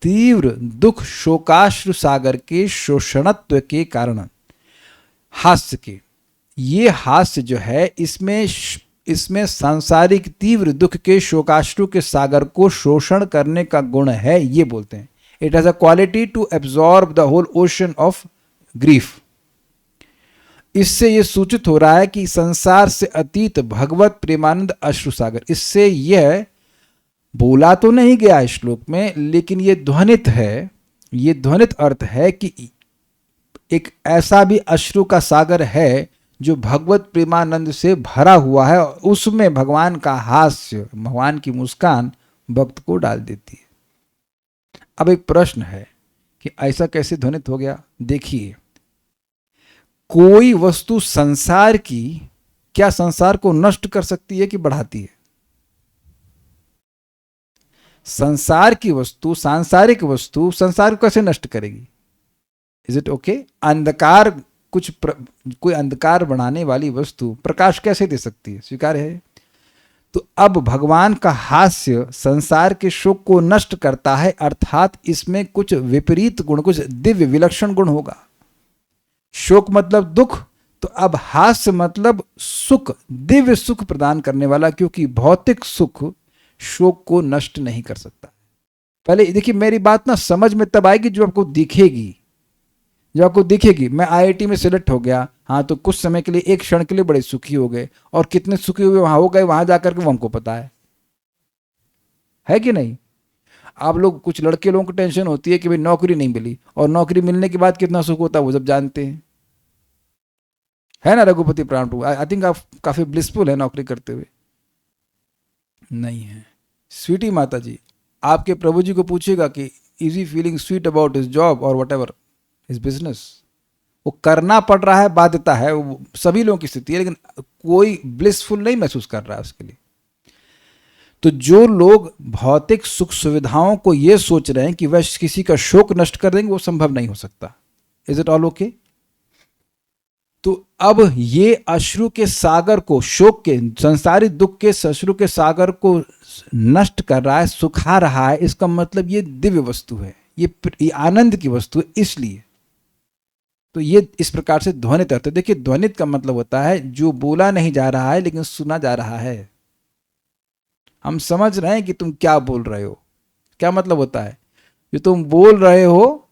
तीव्र दुख शोकाश्रु सागर के शोषणत्व के कारण हास्य के, ये हास्य जो है इसमें सांसारिक तीव्र दुख के शोकाश्रु के सागर को शोषण करने का गुण है, ये बोलते हैं। It has a quality to absorb the whole ocean of grief. इससे यह सूचित हो रहा है कि संसार से अतीत भगवत प्रेमानंद अश्रु सागर, इससे यह बोला तो नहीं गया है श्लोक में, लेकिन ये ध्वनित है, ये ध्वनित अर्थ है कि एक ऐसा भी अश्रु का सागर है जो भगवत प्रेमानंद से भरा हुआ है, उसमें भगवान का हास्य, भगवान की मुस्कान भक्त को डाल देती है। अब एक प्रश्न है कि ऐसा कैसे ध्वनित हो गया? देखिए, कोई वस्तु संसार की क्या संसार को नष्ट कर सकती है कि बढ़ाती है? संसार की वस्तु, सांसारिक वस्तु संसार को कैसे नष्ट करेगी? Is it okay? अंधकार कोई अंधकार बढ़ाने वाली वस्तु प्रकाश कैसे दे सकती है? स्वीकार है? तो अब भगवान का हास्य संसार के शोक को नष्ट करता है, अर्थात इसमें कुछ विपरीत गुण, कुछ दिव्य विलक्षण गुण होगा। शोक मतलब दुख, तो अब हास्य मतलब सुख, दिव्य सुख प्रदान करने वाला, क्योंकि भौतिक सुख शोक को नष्ट नहीं कर सकता। पहले देखिए, मेरी बात ना समझ में तब आएगी जब आपको दिखेगी। जब आपको दिखेगी मैं आईआईटी में सिलेक्ट हो गया, हाँ, तो कुछ समय के लिए, एक क्षण के लिए बड़े सुखी हो गए, और कितने सुखी हुए वहां हो गए, वहां जाकर के वो हमको पता है कि नहीं? आप लोग, कुछ लड़के लोगों को टेंशन होती है कि भाई नौकरी नहीं मिली, और नौकरी मिलने के बाद कितना सुख होता है वो जब जानते हैं, है ना रघुपति प्राण टू? आई थिंक आप काफी ब्लिसफुल है नौकरी करते हुए। नहीं है। स्वीटी माता जी, आपके प्रभु जी को पूछेगा कि is he feeling sweet about his job और वट एवर हिज बिजनेस? वो करना पड़ रहा है, बाध्यता है, वो सभी लोगों की स्थिति है, लेकिन कोई ब्लिसफुल नहीं महसूस कर रहा है उसके लिए। तो जो लोग भौतिक सुख सुविधाओं को ये सोच रहे हैं कि वह किसी का शोक नष्ट कर देंगे, वो संभव नहीं हो सकता। Is it all okay? तो अब ये अश्रु के सागर को, शोक के, संसारी दुख के अश्रु के सागर को नष्ट कर रहा है, सुखा रहा है, इसका मतलब ये दिव्य वस्तु है, ये आनंद की वस्तु है। इसलिए तो ये इस प्रकार से ध्वनित अर्थ। देखिए, ध्वनित का मतलब होता है जो बोला नहीं जा रहा है लेकिन सुना जा रहा है। हम समझ रहे हैं कि तुम क्या बोल रहे हो। क्या मतलब होता है? जो तुम बोल रहे हो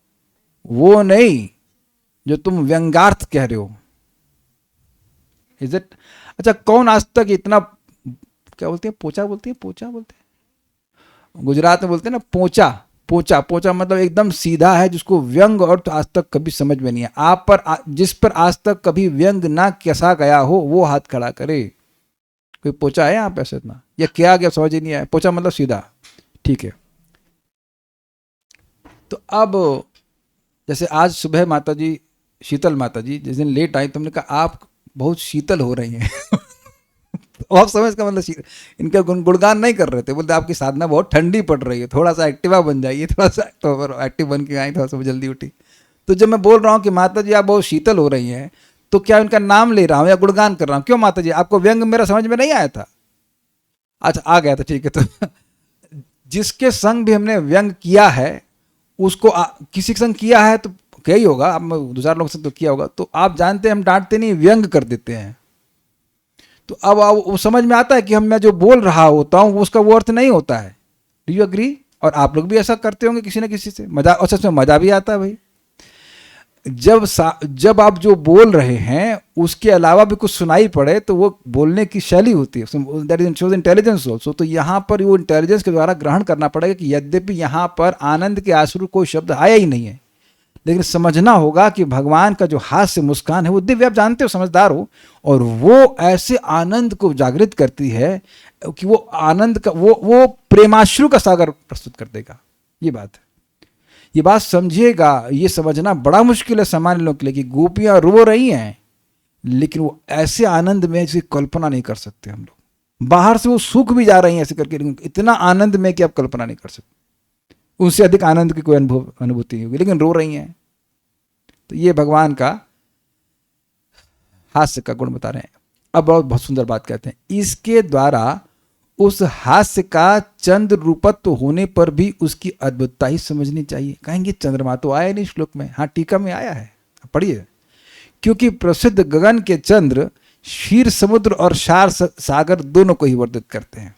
वो नहीं, जो तुम व्यंग्यार्थ कह रहे हो। Is it? अच्छा, कौन आज तक इतना, क्या बोलते हैं, पोचा बोलते हैं, पोचा बोलते हैं गुजरात में, बोलते हैं ना पोचा। पोचा, पोचा मतलब एकदम सीधा है, जिसको व्यंग अर्थ आज तक कभी समझ में नहीं है। आप पर जिस पर आज तक कभी व्यंग ना कसा गया हो वो हाथ खड़ा करे। कोई पोचा है यहाँ पे ऐसे इतना, या क्या गया समझ ही नहीं आया। पोचा मतलब सीधा, ठीक है। तो अब जैसे आज सुबह माता जी, शीतल माता जी जिस दिन लेट आई, तुमने कहा आप बहुत शीतल हो रही हैं। तो आप समझ का मतलब इनका गुणगान नहीं कर रहे थे, बोलते आपकी साधना बहुत ठंडी पड़ रही है, थोड़ा सा एक्टिवा बन जाइए, थोड़ा सा तो एक्टिव बन के आई, थोड़ा सा जल्दी उठी। तो जब मैं बोल रहा हूँ कि माता जी आप बहुत शीतल हो रही हैं, तो क्या उनका नाम ले रहा हूँ या गुणगान कर रहा हूँ? क्यों माता जी, आपको व्यंग मेरा समझ में नहीं आया था? अच्छा, आ गया था, ठीक है। तो जिसके संग भी हमने व्यंग किया है उसको किसी के संग किया है तो क्या ही होगा, आप दो चार लोग से तो किया होगा, तो आप जानते हैं हम डांटते नहीं, व्यंग कर देते हैं। तो अब वो समझ में आता है कि मैं जो बोल रहा होता हूँ उसका वो अर्थ नहीं होता है। Do you agree? और आप लोग भी ऐसा करते होंगे किसी न किसी से मजा, और सच में मजा भी आता है भाई। जब आप जो बोल रहे हैं उसके अलावा भी कुछ सुनाई पड़े तो वो बोलने की शैली होती है, that is shows intelligence also. तो यहाँ पर वो इंटेलिजेंस के द्वारा ग्रहण करना पड़ेगा कि यद्यपि यहाँ पर आनंद के आश्रु कोई शब्द आया ही नहीं है, लेकिन समझना होगा कि भगवान का जो हास्य मुस्कान है वो दिव्य, आप जानते हो, समझदार हो, और वो ऐसे आनंद को जागृत करती है कि वो आनंद का वो प्रेमाश्रु का सागर प्रस्तुत कर देगा। ये बात है, ये बात समझिएगा। ये समझना बड़ा मुश्किल है सामान्य लोगों के लिए कि गोपियां रो रही हैं, लेकिन वो ऐसे आनंद में जिसकी कल्पना नहीं कर सकते हम लोग। बाहर से वो सूख भी जा रही हैं ऐसे करके, इतना आनंद में कि आप कल्पना नहीं कर सकते, उनसे अधिक आनंद की कोई अनुभूति नहीं होगी, लेकिन रो रही हैं। तो ये भगवान का हास्य का गुण बता रहे हैं। अब बहुत सुंदर बात कहते हैं, इसके द्वारा उस हास्य का चंद्र रूपत्व होने पर भी उसकी अद्भुतता ही समझनी चाहिए। कहेंगे चंद्रमा तो आया नहीं श्लोक में, हाँ टीका में आया है, पढ़िए। क्योंकि प्रसिद्ध गगन के चंद्र क्षीर समुद्र और क्षार सागर दोनों को ही वर्णित करते हैं।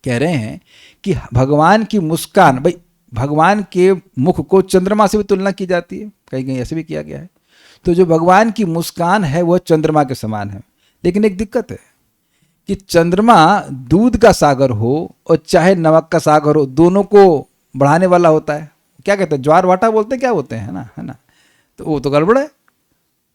कह रहे हैं कि भगवान की मुस्कान, भाई भगवान के मुख को चंद्रमा से भी तुलना की जाती है, कहीं कहीं ऐसे भी किया गया है। तो जो भगवान की मुस्कान है वह चंद्रमा के समान है, लेकिन एक दिक्कत है कि चंद्रमा दूध का सागर हो और चाहे नमक का सागर हो, दोनों को बढ़ाने वाला होता है। क्या कहते हैं, ज्वार वाटा बोलते हैं, क्या बोलते हैं, है ना। तो वो तो गड़बड़ है।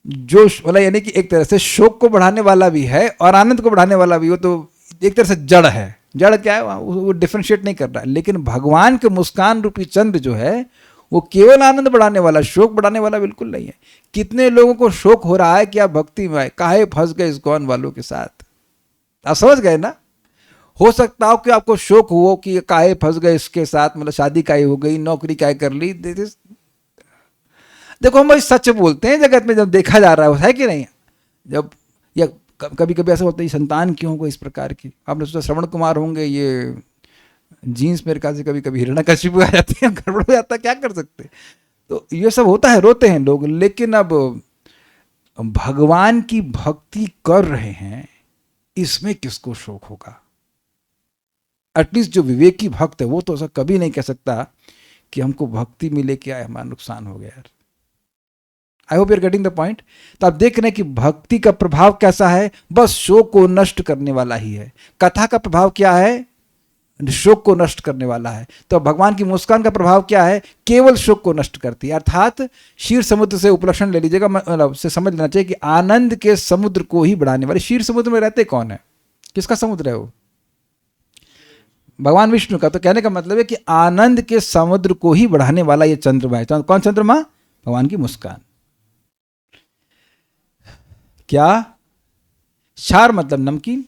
जो बोला यानी कि एक तरह से शोक को बढ़ाने वाला भी है और आनंद को बढ़ाने वाला भी हो, तो एक तरह से जड़ है। जड़ क्या है, वो डिफ्रेंशिएट नहीं कर रहा है। लेकिन भगवान के मुस्कान रूपी चंद्र जो है वो केवल आनंद बढ़ाने वाला, शोक बढ़ाने वाला बिल्कुल नहीं है। कितने लोगों को शोक हो रहा है कि आप भक्ति में आए, काहे फंस गए इस्कॉन वालों के साथ। आप समझ गए ना। हो सकता हो कि आपको शोक हो कि काहे फंस गए इसके साथ, मतलब शादी काहे हो गई, नौकरी काहे कर ली। देखो हम भाई सच बोलते हैं जगत में, जब देखा जा रहा है कि नहीं। जब या कभी कभी ऐसा होता है संतान क्यों होगा इस प्रकार की, आपने सोचा श्रवण कुमार होंगे, ये जीन्स मेरे ख्याल से कभी कभी हिरण्यकशिपु आ जाते हैं, गड़बड़ हो जाता है, क्या कर सकते। तो ये सब होता है, रोते हैं लोग। लेकिन अब भगवान की भक्ति कर रहे हैं, इसमें किसको शोक होगा। एटलीस्ट जो विवेकी भक्त है वो तो ऐसा कभी नहीं कह सकता कि हमको भक्ति मिले क्या है, हमारा नुकसान हो गया यार। I hope you are getting the point. तो आप देख रहे हैं कि भक्ति का प्रभाव कैसा है, बस शोक को नष्ट करने वाला ही है। कथा का प्रभाव क्या है, शोक को नष्ट करने वाला है। तो भगवान की मुस्कान का प्रभाव क्या है, केवल शोक को नष्ट करती है। अर्थात क्षीर समुद्र से उपलक्षण ले लीजिएगा, मतलब से समझ लेना चाहिए कि आनंद के समुद्र को ही बढ़ाने वाले। क्षीर समुद्र में रहते कौन है, किसका समुद्र है वो, भगवान विष्णु का। तो कहने का मतलब है कि आनंद के समुद्र को ही बढ़ाने वाला ये चंद्रमा है। कौन चंद्रमा, भगवान की मुस्कान। क्या, क्षार मतलब नमकीन।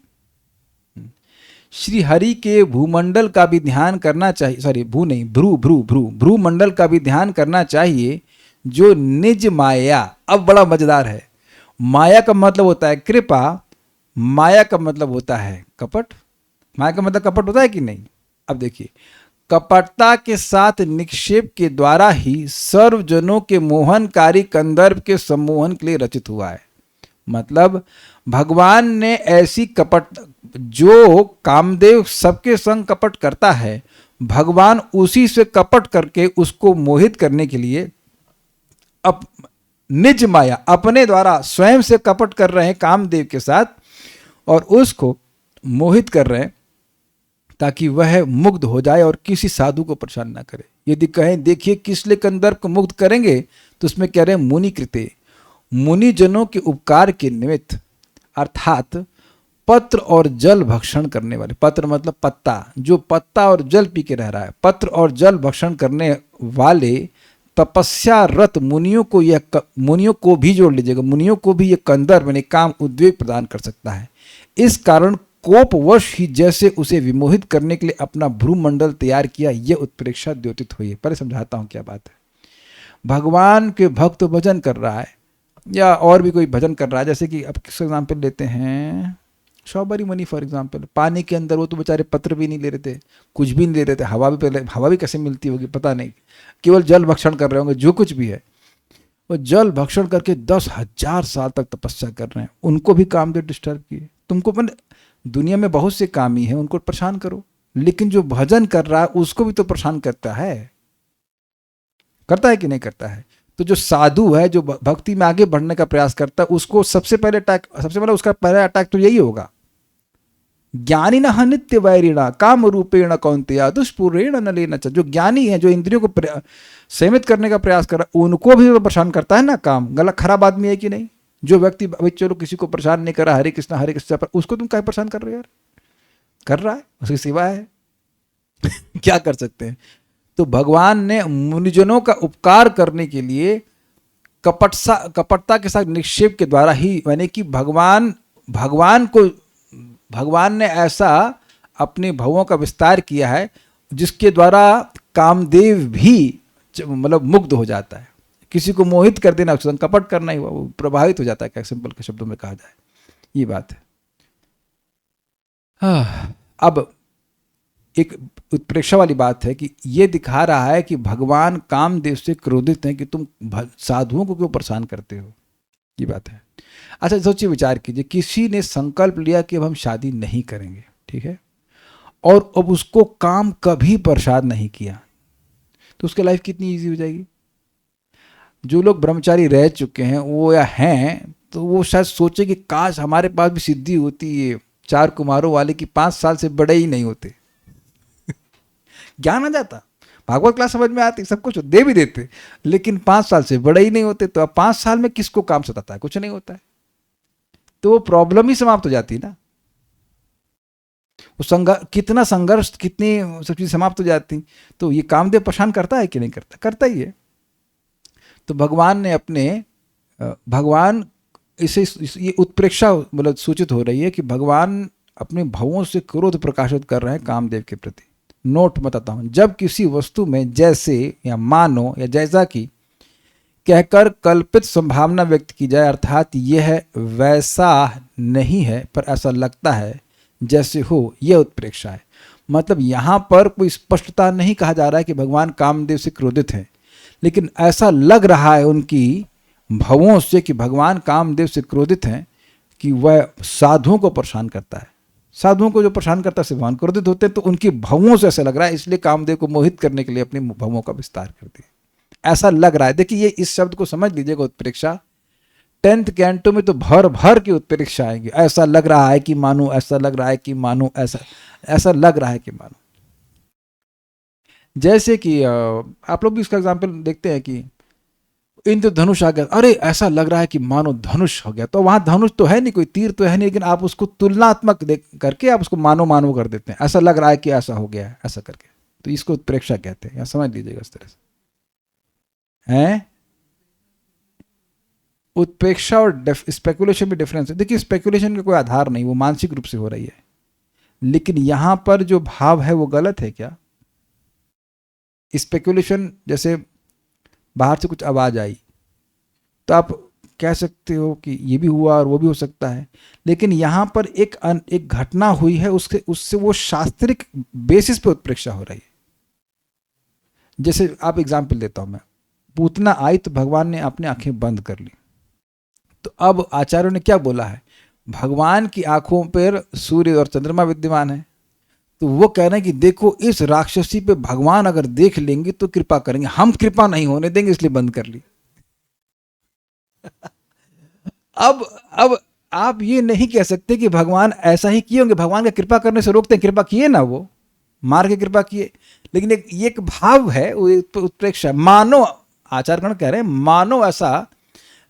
श्री हरि के भूमंडल का भी ध्यान करना चाहिए, सॉरी भू नहीं, भ्रू मंडल का भी ध्यान करना चाहिए, जो निज माया, अब बड़ा मजेदार है, माया का मतलब होता है कृपा, माया का मतलब होता है कपट। माया का मतलब कपट होता है कि नहीं? अब देखिए, कपटता के साथ निक्षेप के द्वारा ही सर्वजनों के मोहनकारी कंदर्प के सम्मोहन के लिए रचित हुआ है। मतलब भगवान ने ऐसी कपट, जो कामदेव सबके संग कपट करता है, भगवान उसी से कपट करके उसको मोहित करने के लिए अप निज माया अपने द्वारा स्वयं से कपट कर रहे हैं कामदेव के साथ, और उसको मोहित कर रहे हैं ताकि वह मुग्ध हो जाए और किसी साधु को परेशान ना करे। यदि कहें देखिए किस लिए कंदर्प को मुग्ध करेंगे, तो उसमें कह रहे हैं मुनि कृते, मुनिजनों के उपकार के निमित्त, अर्थात पत्र और जल भक्षण करने वाले, पत्र मतलब पत्ता, जो पत्ता और जल पी के रह रहा है, पत्र और जल भक्षण करने वाले तपस्या रत मुनियों को यह, मुनियों को भी जोड़ लीजिएगा, मुनियों को भी यह कंदर्प यानी काम उद्वेग प्रदान कर सकता है। इस कारण कोपवश ही जैसे उसे विमोहित करने के लिए अपना भ्रूमंडल तैयार किया, यह उत्प्रेक्षा द्योतित हुई है। पहले समझाता हूं क्या बात है। भगवान के भक्त भजन कर रहा है या और भी कोई भजन कर रहा है, जैसे कि अब किस एग्जाम्पल लेते हैं, शौबरी मुनि फॉर एग्जाम्पल, पानी के अंदर वो तो बेचारे पत्र भी नहीं ले रहे थे, कुछ भी नहीं ले रहे थे, हवा भी पहले, हवा भी कैसे मिलती होगी पता नहीं, केवल जल भक्षण कर रहे होंगे, जो कुछ भी है वो जल भक्षण करके 10,000 साल तक तपस्या कर रहे हैं। उनको भी कामदेव डिस्टर्ब किए। तुमको दुनिया में बहुत से कामी हैं, उनको परेशान करो, लेकिन जो भजन कर रहा है उसको भी तो परेशान करता है कि नहीं करता है? तो जो साधु है, जो भक्ति में आगे बढ़ने का प्रयास करता है, उसको सबसे पहले उसका पहला अटैक तो यही होगा। ज्ञानी न नित्य वैरिणा काम रूपेण कौन्तेया दुष्पूरेण न लेना। जो ज्ञानी है, जो इंद्रियों को सीमित करने का प्रयास कर रहा है, उनको भी तो परेशान करता है ना काम। गलत खराब आदमी है कि नहीं? जो व्यक्ति अभी चलो किसी को परेशान नहीं कर रहा, हरे कृष्णा पर, उसको तुम क्या परेशान कर रहे हो यार? कर रहा है, उसकी सेवा है। क्या कर सकते हैं? तो भगवान ने मुनिजनों का उपकार करने के लिए कपटता के साथ निक्षेप के द्वारा ही, यानी कि भगवान ने ऐसा अपने भवों का विस्तार किया है जिसके द्वारा कामदेव भी मतलब मुग्ध हो जाता है। किसी को मोहित कर देना, कपट करना ही हुआ, वो प्रभावित हो जाता है, क्या सिंपल के शब्दों में कहा जाए, ये बात है। अब एक उत्प्रेक्षा वाली बात है कि ये दिखा रहा है कि भगवान कामदेव से क्रोधित हैं कि तुम साधुओं को क्यों परेशान करते हो, ये बात है। अच्छा सोचिए, विचार कीजिए, किसी ने संकल्प लिया कि अब हम शादी नहीं करेंगे, ठीक है, और अब उसको काम कभी प्रसाद नहीं किया, तो उसकी लाइफ कितनी इजी हो जाएगी। जो लोग ब्रह्मचारी रह चुके हैं वो या हैं, तो वो शायद सोचे कि काश हमारे पास भी सिद्धि होती, ये 4 कुमारों वाले की 5 साल से बड़े ही नहीं होते। ज्ञान आ जाता, भागवत क्लास समझ में आती, सब कुछ दे भी देते, लेकिन 5 साल से बड़े ही नहीं होते। तो अब 5 साल में किसको काम सताता है? कुछ नहीं होता है। तो वो प्रॉब्लम ही समाप्त हो जाती है ना। वो कितना संघर्ष, कितनी सब चीज समाप्त हो जाती। तो ये कामदेव परेशान करता है कि नहीं करता? करता ही है। तो भगवान इसे ये उत्प्रेक्षा मतलब सूचित हो रही है कि भगवान अपने भावों से क्रोध प्रकाशित कर रहे हैं कामदेव के प्रति। नोट बताता हूं, जब किसी वस्तु में जैसे या मानो या जैसा कि कहकर कल्पित संभावना व्यक्त की जाए, अर्थात यह वैसा नहीं है पर ऐसा लगता है जैसे हो, यह उत्प्रेक्षा है। मतलब यहां पर कोई स्पष्टता नहीं कहा जा रहा है कि भगवान कामदेव से क्रोधित हैं, लेकिन ऐसा लग रहा है उनकी भावों से कि भगवान कामदेव से क्रोधित हैं कि वह साधुओं को परेशान करता है। साधुओं को जो परेशान करता है, भगवान क्रोधित होते हैं, तो उनकी भावों से ऐसा लग रहा है, इसलिए कामदेव को मोहित करने के लिए अपनी भावों का विस्तार करते हैं, ऐसा लग रहा है। देखिए ये इस शब्द को समझ लीजिएगा, उत्प्रेक्षा। 10th कैंटो में तो भर भर की उत्प्रेक्षा आएंगी। ऐसा लग रहा है कि मानो, ऐसा लग रहा है कि मानो, ऐसा लग रहा है कि मानो। जैसे कि आप लोग भी इसका एग्जाम्पल देखते हैं कि इंद्रधनुष आ गया, अरे ऐसा लग रहा है कि मानो धनुष हो गया। तो वहां धनुष तो है नहीं, कोई तीर तो है नहीं, लेकिन आप उसको तुलनात्मक करके आप उसको मानो कर देते हैं। ऐसा लग रहा है कि ऐसा हो गया है, ऐसा करके। तो इसको उत्प्रेक्षा कहते हैं, समझ लीजिएगा इस तरह से है। उत्प्रेक्षा और स्पेकुलेशन में डिफरेंस है। देखिए स्पेकुलेशन का कोई आधार नहीं, वो मानसिक रूप से हो रही है, लेकिन यहां पर जो भाव है वो गलत है क्या? स्पेकुलेशन जैसे बाहर से कुछ आवाज आई तो आप कह सकते हो कि ये भी हुआ और वो भी हो सकता है, लेकिन यहाँ पर एक घटना हुई है, उससे वो शास्त्रिक बेसिस पे उत्प्रेक्षा हो रही है। जैसे आप एग्जाम्पल देता हूं मैं, पूतना आई तो भगवान ने अपनी आंखें बंद कर ली, तो अब आचार्यों ने क्या बोला है, भगवान की आंखों पर सूर्य और चंद्रमा विद्यमान है, तो वो कह रहे हैं कि देखो इस राक्षसी पे भगवान अगर देख लेंगे तो कृपा करेंगे, हम कृपा नहीं होने देंगे इसलिए बंद कर ली। अब आप ये नहीं कह सकते कि भगवान ऐसा ही किए होंगे, भगवान का कृपा करने से रोकते हैं, कृपा किए ना, वो मार के कृपा किए, लेकिन एक भाव है, वो उत्प्रेक्षा, मानो आचार्यगण कह रहे हैं मानो ऐसा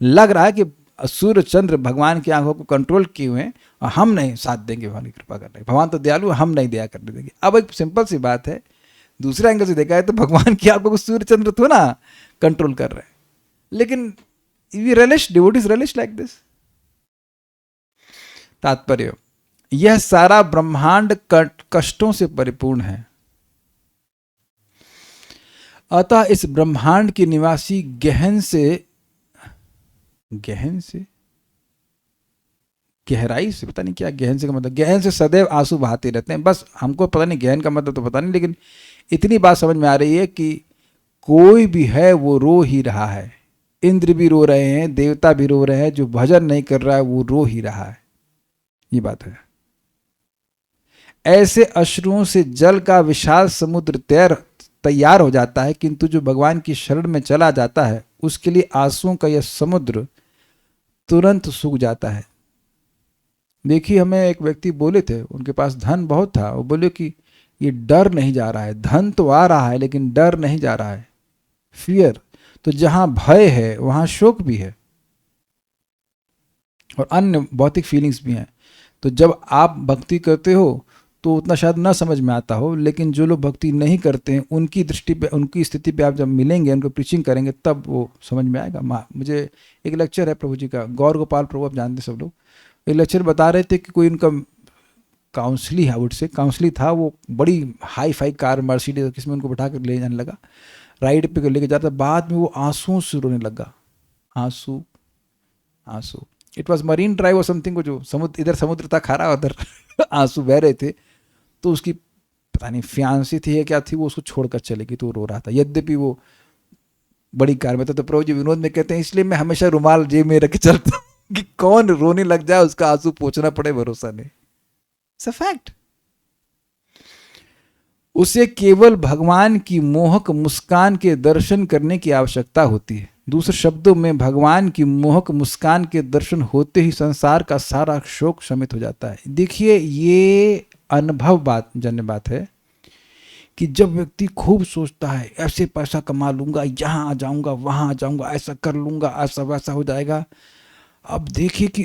लग रहा है कि सूर्य चंद्र भगवान की आंखों को कंट्रोल किए हुए हैं और हम नहीं साथ देंगे भगवान की कृपा करने, भगवान तो दयालु, हम नहीं दया करने देंगे। अब एक सिंपल सी बात है, दूसरे एंगल से देखा है तो भगवान की आंखों को सूर्य चंद्र तो ना कंट्रोल कर रहे हैं, लेकिन we relish, devotees relish like this। तात्पर्य, यह सारा ब्रह्मांड कष्टों से परिपूर्ण है, अतः इस ब्रह्मांड के निवासी गहन से गहराई से, पता नहीं क्या गहन से का मतलब, गहन से सदैव आंसू बहाते रहते हैं। बस हमको पता नहीं गहन का मतलब तो पता नहीं, लेकिन इतनी बात समझ में आ रही है कि कोई भी है वो रो ही रहा है, इंद्र भी रो रहे हैं, देवता भी रो रहे हैं, जो भजन नहीं कर रहा है वो रो ही रहा है, ये बात है। ऐसे अश्रुओं से जल का विशाल समुद्र तैयार हो जाता है, किंतु जो भगवान की शरण में चला जाता है उसके लिए आंसुओं का यह समुद्र तुरंत सूख जाता है। देखिए, हमें एक व्यक्ति बोले थे, उनके पास धन बहुत था, वो बोले कि ये डर नहीं जा रहा है, धन तो आ रहा है लेकिन डर नहीं जा रहा है, फियर। तो जहां भय है वहां शोक भी है और अन्य भौतिक फीलिंग्स भी हैं। तो जब आप भक्ति करते हो तो उतना शायद ना समझ में आता हो, लेकिन जो लोग भक्ति नहीं करते हैं उनकी दृष्टि पे, उनकी स्थिति पे आप जब मिलेंगे, उनको प्रीचिंग करेंगे, तब वो समझ में आएगा। मुझे एक लेक्चर है प्रभु जी का, गौर गोपाल प्रभु, आप जानते सब लोग, एक लेक्चर बता रहे थे कि कोई उनका काउंसली है, वुड से काउंसली था, वो बड़ी हाई फाई कार मर्सिडीज किसमें उनको बैठा कर ले जाने लगा, राइड पे लेके जाता, बाद में वो आंसुओं से रोने लगा, आंसू आंसू। इट वॉज मरीन ड्राइव और समथिंग, जो समुद्र, इधर समुद्र था खारा, उधर आंसू बह रहे थे। तो उसकी पता नहीं फियांसी थी या क्या थी, वो उसको छोड़कर चली गई, तो वो रो रहा था, यद्यपि वो बड़ी कार में था। तो प्रभु जी विनोद में कहते हैं, इसलिए मैं हमेशा रुमाल जेब में रख के चलता हूँ कि कौन रोने लग जाए उसका आंसू पोंछना पड़े, भरोसा नहीं। It's a fact. उसे केवल भगवान की मोहक मुस्कान के दर्शन करने की आवश्यकता होती है। दूसरे शब्दों में, भगवान की मोहक मुस्कान के दर्शन होते ही संसार का सारा शोक शमित हो जाता है। देखिए, ये अनुभव जन्य बात है कि जब व्यक्ति खूब सोचता है, ऐसे पैसा कमा लूंगा, यहाँ आ जाऊंगा, वहां आ जाऊंगा, ऐसा कर लूंगा, ऐसा वैसा हो जाएगा। अब देखिए कि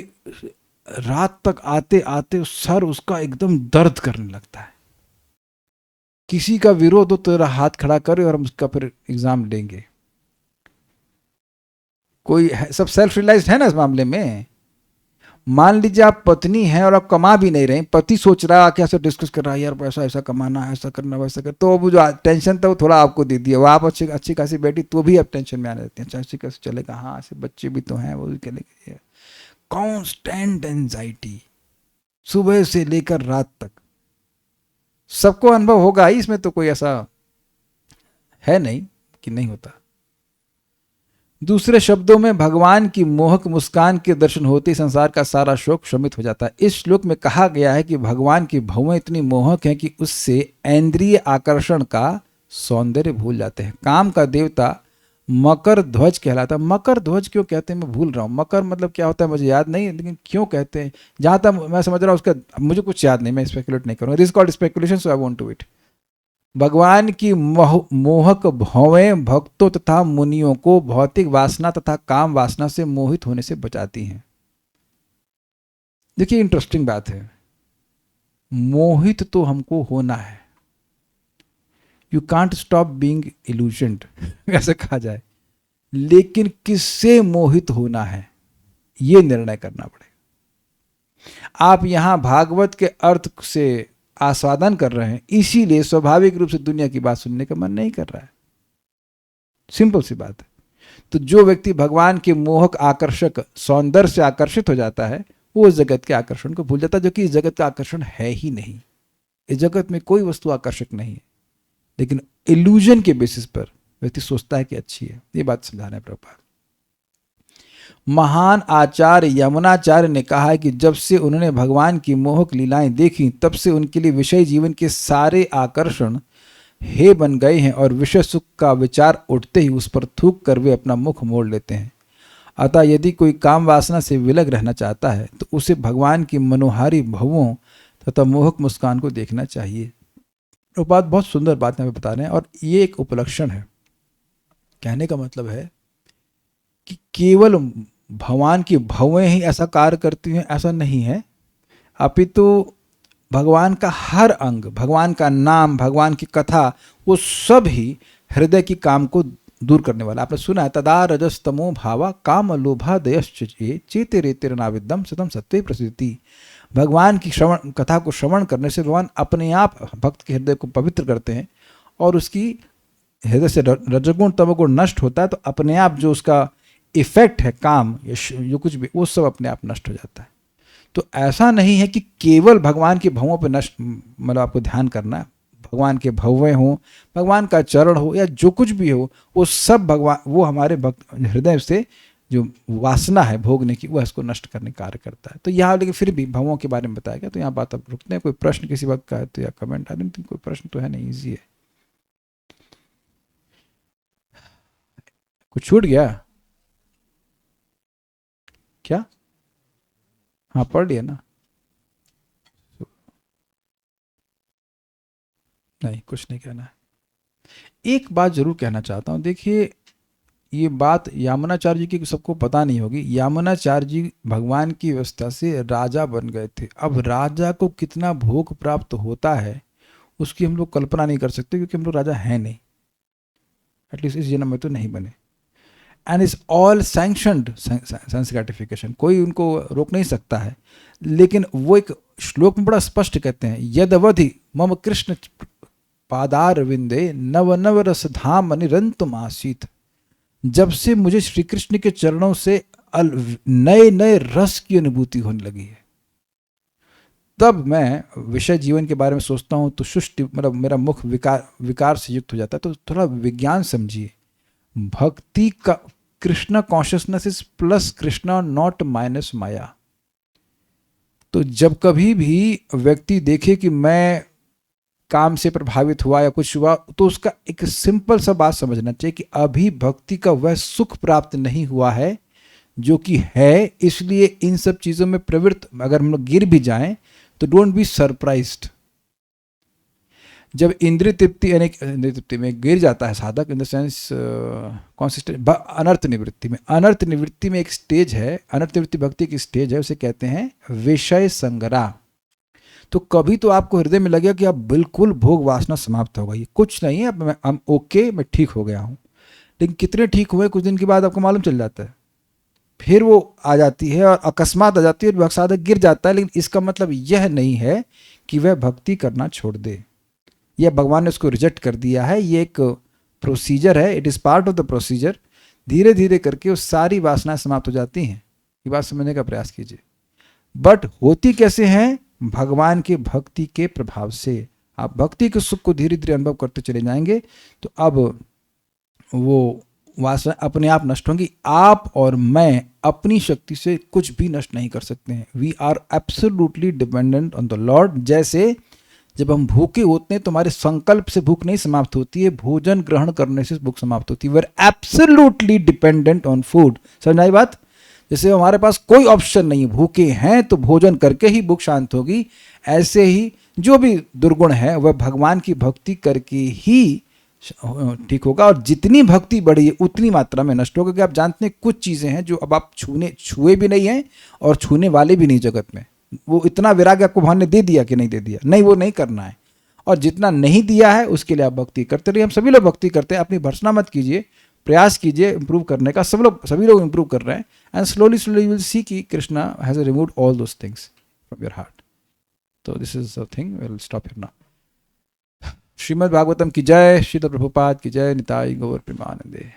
रात तक आते आते सर उसका एकदम दर्द करने लगता है। किसी का विरोध हो तो तेरा हाथ खड़ा करे और हम उसका फिर एग्जाम लेंगे। कोई सब सेल्फ रियलाइज्ड है ना इस मामले में। मान लीजिए आप पत्नी हैं और आप कमा भी नहीं रहे, पति सोच रहा है, कैसे डिस्कस कर रहा है, यार पैसा ऐसा कमाना, ऐसा करना, वैसा कर, तो वो जो टेंशन था वो थोड़ा आपको दे दिया। वो आप अच्छी खासी बैठी तो भी आप टेंशन में आने देते हैं, ऐसे कैसे चलेगा, हाँ ऐसे बच्चे भी तो हैं, वो भी चलेगा। कॉन्स्टेंट एंजाइटी सुबह से लेकर रात तक, सबको अनुभव होगा ही, इसमें तो कोई ऐसा है नहीं कि नहीं होता। दूसरे शब्दों में, भगवान की मोहक मुस्कान के दर्शन होते ही संसार का सारा शोक शमित हो जाता है। इस श्लोक में कहा गया है कि भगवान की भवें इतनी मोहक हैं कि उससे इंद्रिय आकर्षण का सौंदर्य भूल जाते हैं। काम का देवता मकर ध्वज कहलाता है। मकर ध्वज क्यों कहते हैं मैं भूल रहा हूँ, मकर मतलब क्या होता है मुझे याद नहीं है, लेकिन क्यों कहते हैं, जहां तक मैं समझ रहा हूँ उसका मुझे कुछ याद नहीं, मैं स्पेकुलेट नहीं करूँगा। This called speculation, so I want to it. भगवान की मोहक भवें भक्तों तथा मुनियों को भौतिक वासना तथा काम वासना से मोहित होने से बचाती हैं। देखिए, इंटरेस्टिंग बात है, मोहित तो हमको होना है, यू कांट स्टॉप बीइंग इल्यूजन्ड ऐसे कहा जाए, लेकिन किससे मोहित होना है ये निर्णय करना पड़ेगा। आप यहां भागवत के अर्थ से आस्वादन कर रहे हैं, इसीलिए स्वाभाविक रूप से दुनिया की बात सुनने का मन नहीं कर रहा है। सिंपल सी बात है। तो जो व्यक्ति भगवान के मोहक आकर्षक सौंदर्य से आकर्षित हो जाता है वो इस जगत के आकर्षण को भूल जाता है, जो कि इस जगत का आकर्षण है ही नहीं। इस जगत में कोई वस्तु आकर्षक नहीं है, लेकिन इल्यूजन के बेसिस पर व्यक्ति सोचता है कि अच्छी है। ये बात समझाना है प्रभुपाद। महान आचार्य यमुनाचार्य ने कहा है कि जब से उन्होंने भगवान की मोहक लीलाएं देखी तब से उनके लिए विषय जीवन के सारे आकर्षण हे बन गए हैं और विषय सुख का विचार उठते ही उस पर थूक कर वे अपना मुख मोड़ लेते हैं। अतः यदि कोई काम वासना से विलग रहना चाहता है तो उसे भगवान की मनोहारी भवों तथा मोहक मुस्कान को देखना चाहिए। प्रभुपाद बहुत सुंदर बात हमें बता रहे हैं, और ये एक उपलक्षण है। कहने का मतलब है कि केवल भगवान की भवें ही ऐसा कार्य करती हैं ऐसा नहीं है, अपितु भगवान का हर अंग, भगवान का नाम, भगवान की कथा, वो सब ही हृदय की काम को दूर करने वाला। आपने सुना है तदा रजस्तमो भावा काम लोभादयश्च चेते रेते नाविदम सतम सत्वे प्रसिद्धि। भगवान की श्रवण कथा को श्रवण करने से भगवान अपने आप भक्त के हृदय को पवित्र करते हैं और उसकी हृदय से रजगुण तमगुण नष्ट होता है, तो अपने आप जो उसका इफेक्ट है काम या जो कुछ भी वो सब अपने आप नष्ट हो जाता है। तो ऐसा नहीं है कि केवल भगवान के भवों पर नष्ट मतलब आपको ध्यान करना है, भगवान के भव्य हो, भगवान का चरण हो या जो कुछ भी हो, वो सब भगवान, वो हमारे भक्त हृदय से जो वासना है भोगने की वह इसको नष्ट करने कार्य करता है। तो यहाँ लेकिन फिर भी भवों के बारे में बताया गया, तो यहाँ बात अब रुकते हैं। कोई प्रश्न किसी वक्त का है तो या कमेंट, आई डोंट थिंक कोई प्रश्न तो है नहीं, ईजी है। कुछ छूट गया क्या? हाँ पढ़ लिया ना? नहीं कुछ नहीं कहना है। एक बात जरूर कहना चाहता हूँ, देखिए ये बात यामुनाचार्य जी की सबको पता नहीं होगी। यामुनाचार्य जी भगवान की व्यवस्था से राजा बन गए थे। अब राजा को कितना भोग प्राप्त होता है उसकी हम लोग कल्पना नहीं कर सकते, क्योंकि हम लोग राजा हैं नहीं, एटलीस्ट इस जन्म में तो नहीं बने। And is all sanctioned sense gratification, कोई उनको रोक नहीं सकता है। लेकिन वो एक श्लोक में बड़ा स्पष्ट कहते हैं, यद अवधि मम कृष्ण पादार विंदे नव नव रस धाम निरंतम आसीत। जब से मुझे श्री कृष्ण के चरणों से नए नए रस की अनुभूति होने लगी है, तब मैं विषय जीवन के बारे में सोचता हूँ तो शुष्टि मतलब मेरा मुख विकार से युक्त हो जाता है। तो थोड़ा विज्ञान समझिए, भक्ति का Krishna consciousness is plus Krishna not minus Maya. तो जब कभी भी व्यक्ति देखे कि मैं काम से प्रभावित हुआ या कुछ हुआ, तो उसका एक सिंपल सा बात समझना चाहिए कि अभी भक्ति का वह सुख प्राप्त नहीं हुआ है जो कि है, इसलिए इन सब चीज़ों में प्रवृत्त अगर हम लोग गिर भी जाएं तो डोंट बी सरप्राइज्ड। जब इंद्रिय तृप्ति यानी इंद्रिय तृप्ति में गिर जाता है साधक, इन द सेंस कौन सी स्टेज, अनर्थ निवृत्ति में। अनर्थ निवृत्ति में एक स्टेज है, अनर्थ निवृत्ति भक्ति की स्टेज है, उसे कहते हैं विषय संग्रह। तो कभी तो आपको हृदय में लगेगा कि अब बिल्कुल भोग वासना समाप्त हो गई, कुछ नहीं है, अब ओके मैं ठीक हो गया हूँ। लेकिन कितने ठीक हुए कुछ दिन के बाद आपको मालूम चल जाता है, फिर वो आ जाती है और अकस्मात आ जाती है और साधक गिर जाता है। लेकिन इसका मतलब यह नहीं है कि वह भक्ति करना छोड़ दे, यह भगवान ने उसको रिजेक्ट कर दिया है। ये एक प्रोसीजर है, it is part of the procedure. धीरे धीरे करके वो सारी वासनाएं समाप्त हो जाती हैं। ये बात समझने का प्रयास कीजिए। बट होती कैसे हैं? भगवान के भक्ति के प्रभाव से। आप भक्ति के सुख को धीरे धीरे अनुभव करते चले जाएंगे तो अब वो वासना अपने आप नष्ट होंगी। आप और मैं अपनी शक्ति से कुछ भी नष्ट नहीं कर सकते हैं। We are absolutely dependent on the lord. जैसे जब हम भूखे होते हैं तो हमारे संकल्प से भूख नहीं समाप्त होती है, भोजन ग्रहण करने से भूख समाप्त होती है। We are absolutely dependent on food. समझ आई बात? जैसे हमारे पास कोई ऑप्शन नहीं, भूखे हैं तो भोजन करके ही भूख शांत होगी, ऐसे ही जो भी दुर्गुण है वह भगवान की भक्ति करके ही ठीक होगा। और जितनी भक्ति बढ़ी है उतनी मात्रा में नष्ट होगा। क्योंकि आप जानते हैं कुछ चीज़ें हैं जो अब आप छुए भी नहीं हैं और छूने वाले भी नहीं जगत में। वो इतना वैराग्य आपको भगवान ने दे दिया कि नहीं दे दिया, नहीं वो नहीं करना है। और जितना नहीं दिया है उसके लिए आप भक्ति करते रहिए। हम सभी लोग भक्ति करते हैं, अपनी भर्सना मत कीजिए, प्रयास कीजिए इंप्रूव करने का। सभी लोग इंप्रूव कर रहे हैं। And slowly slowly you will see कि Krishna has removed all those things from your heart. तो this is the thing, we will stop here now. Srimad Bhagavatam की जय, श्रील प्रभुपाद की जय, निताई गौर प्रेमानंदे।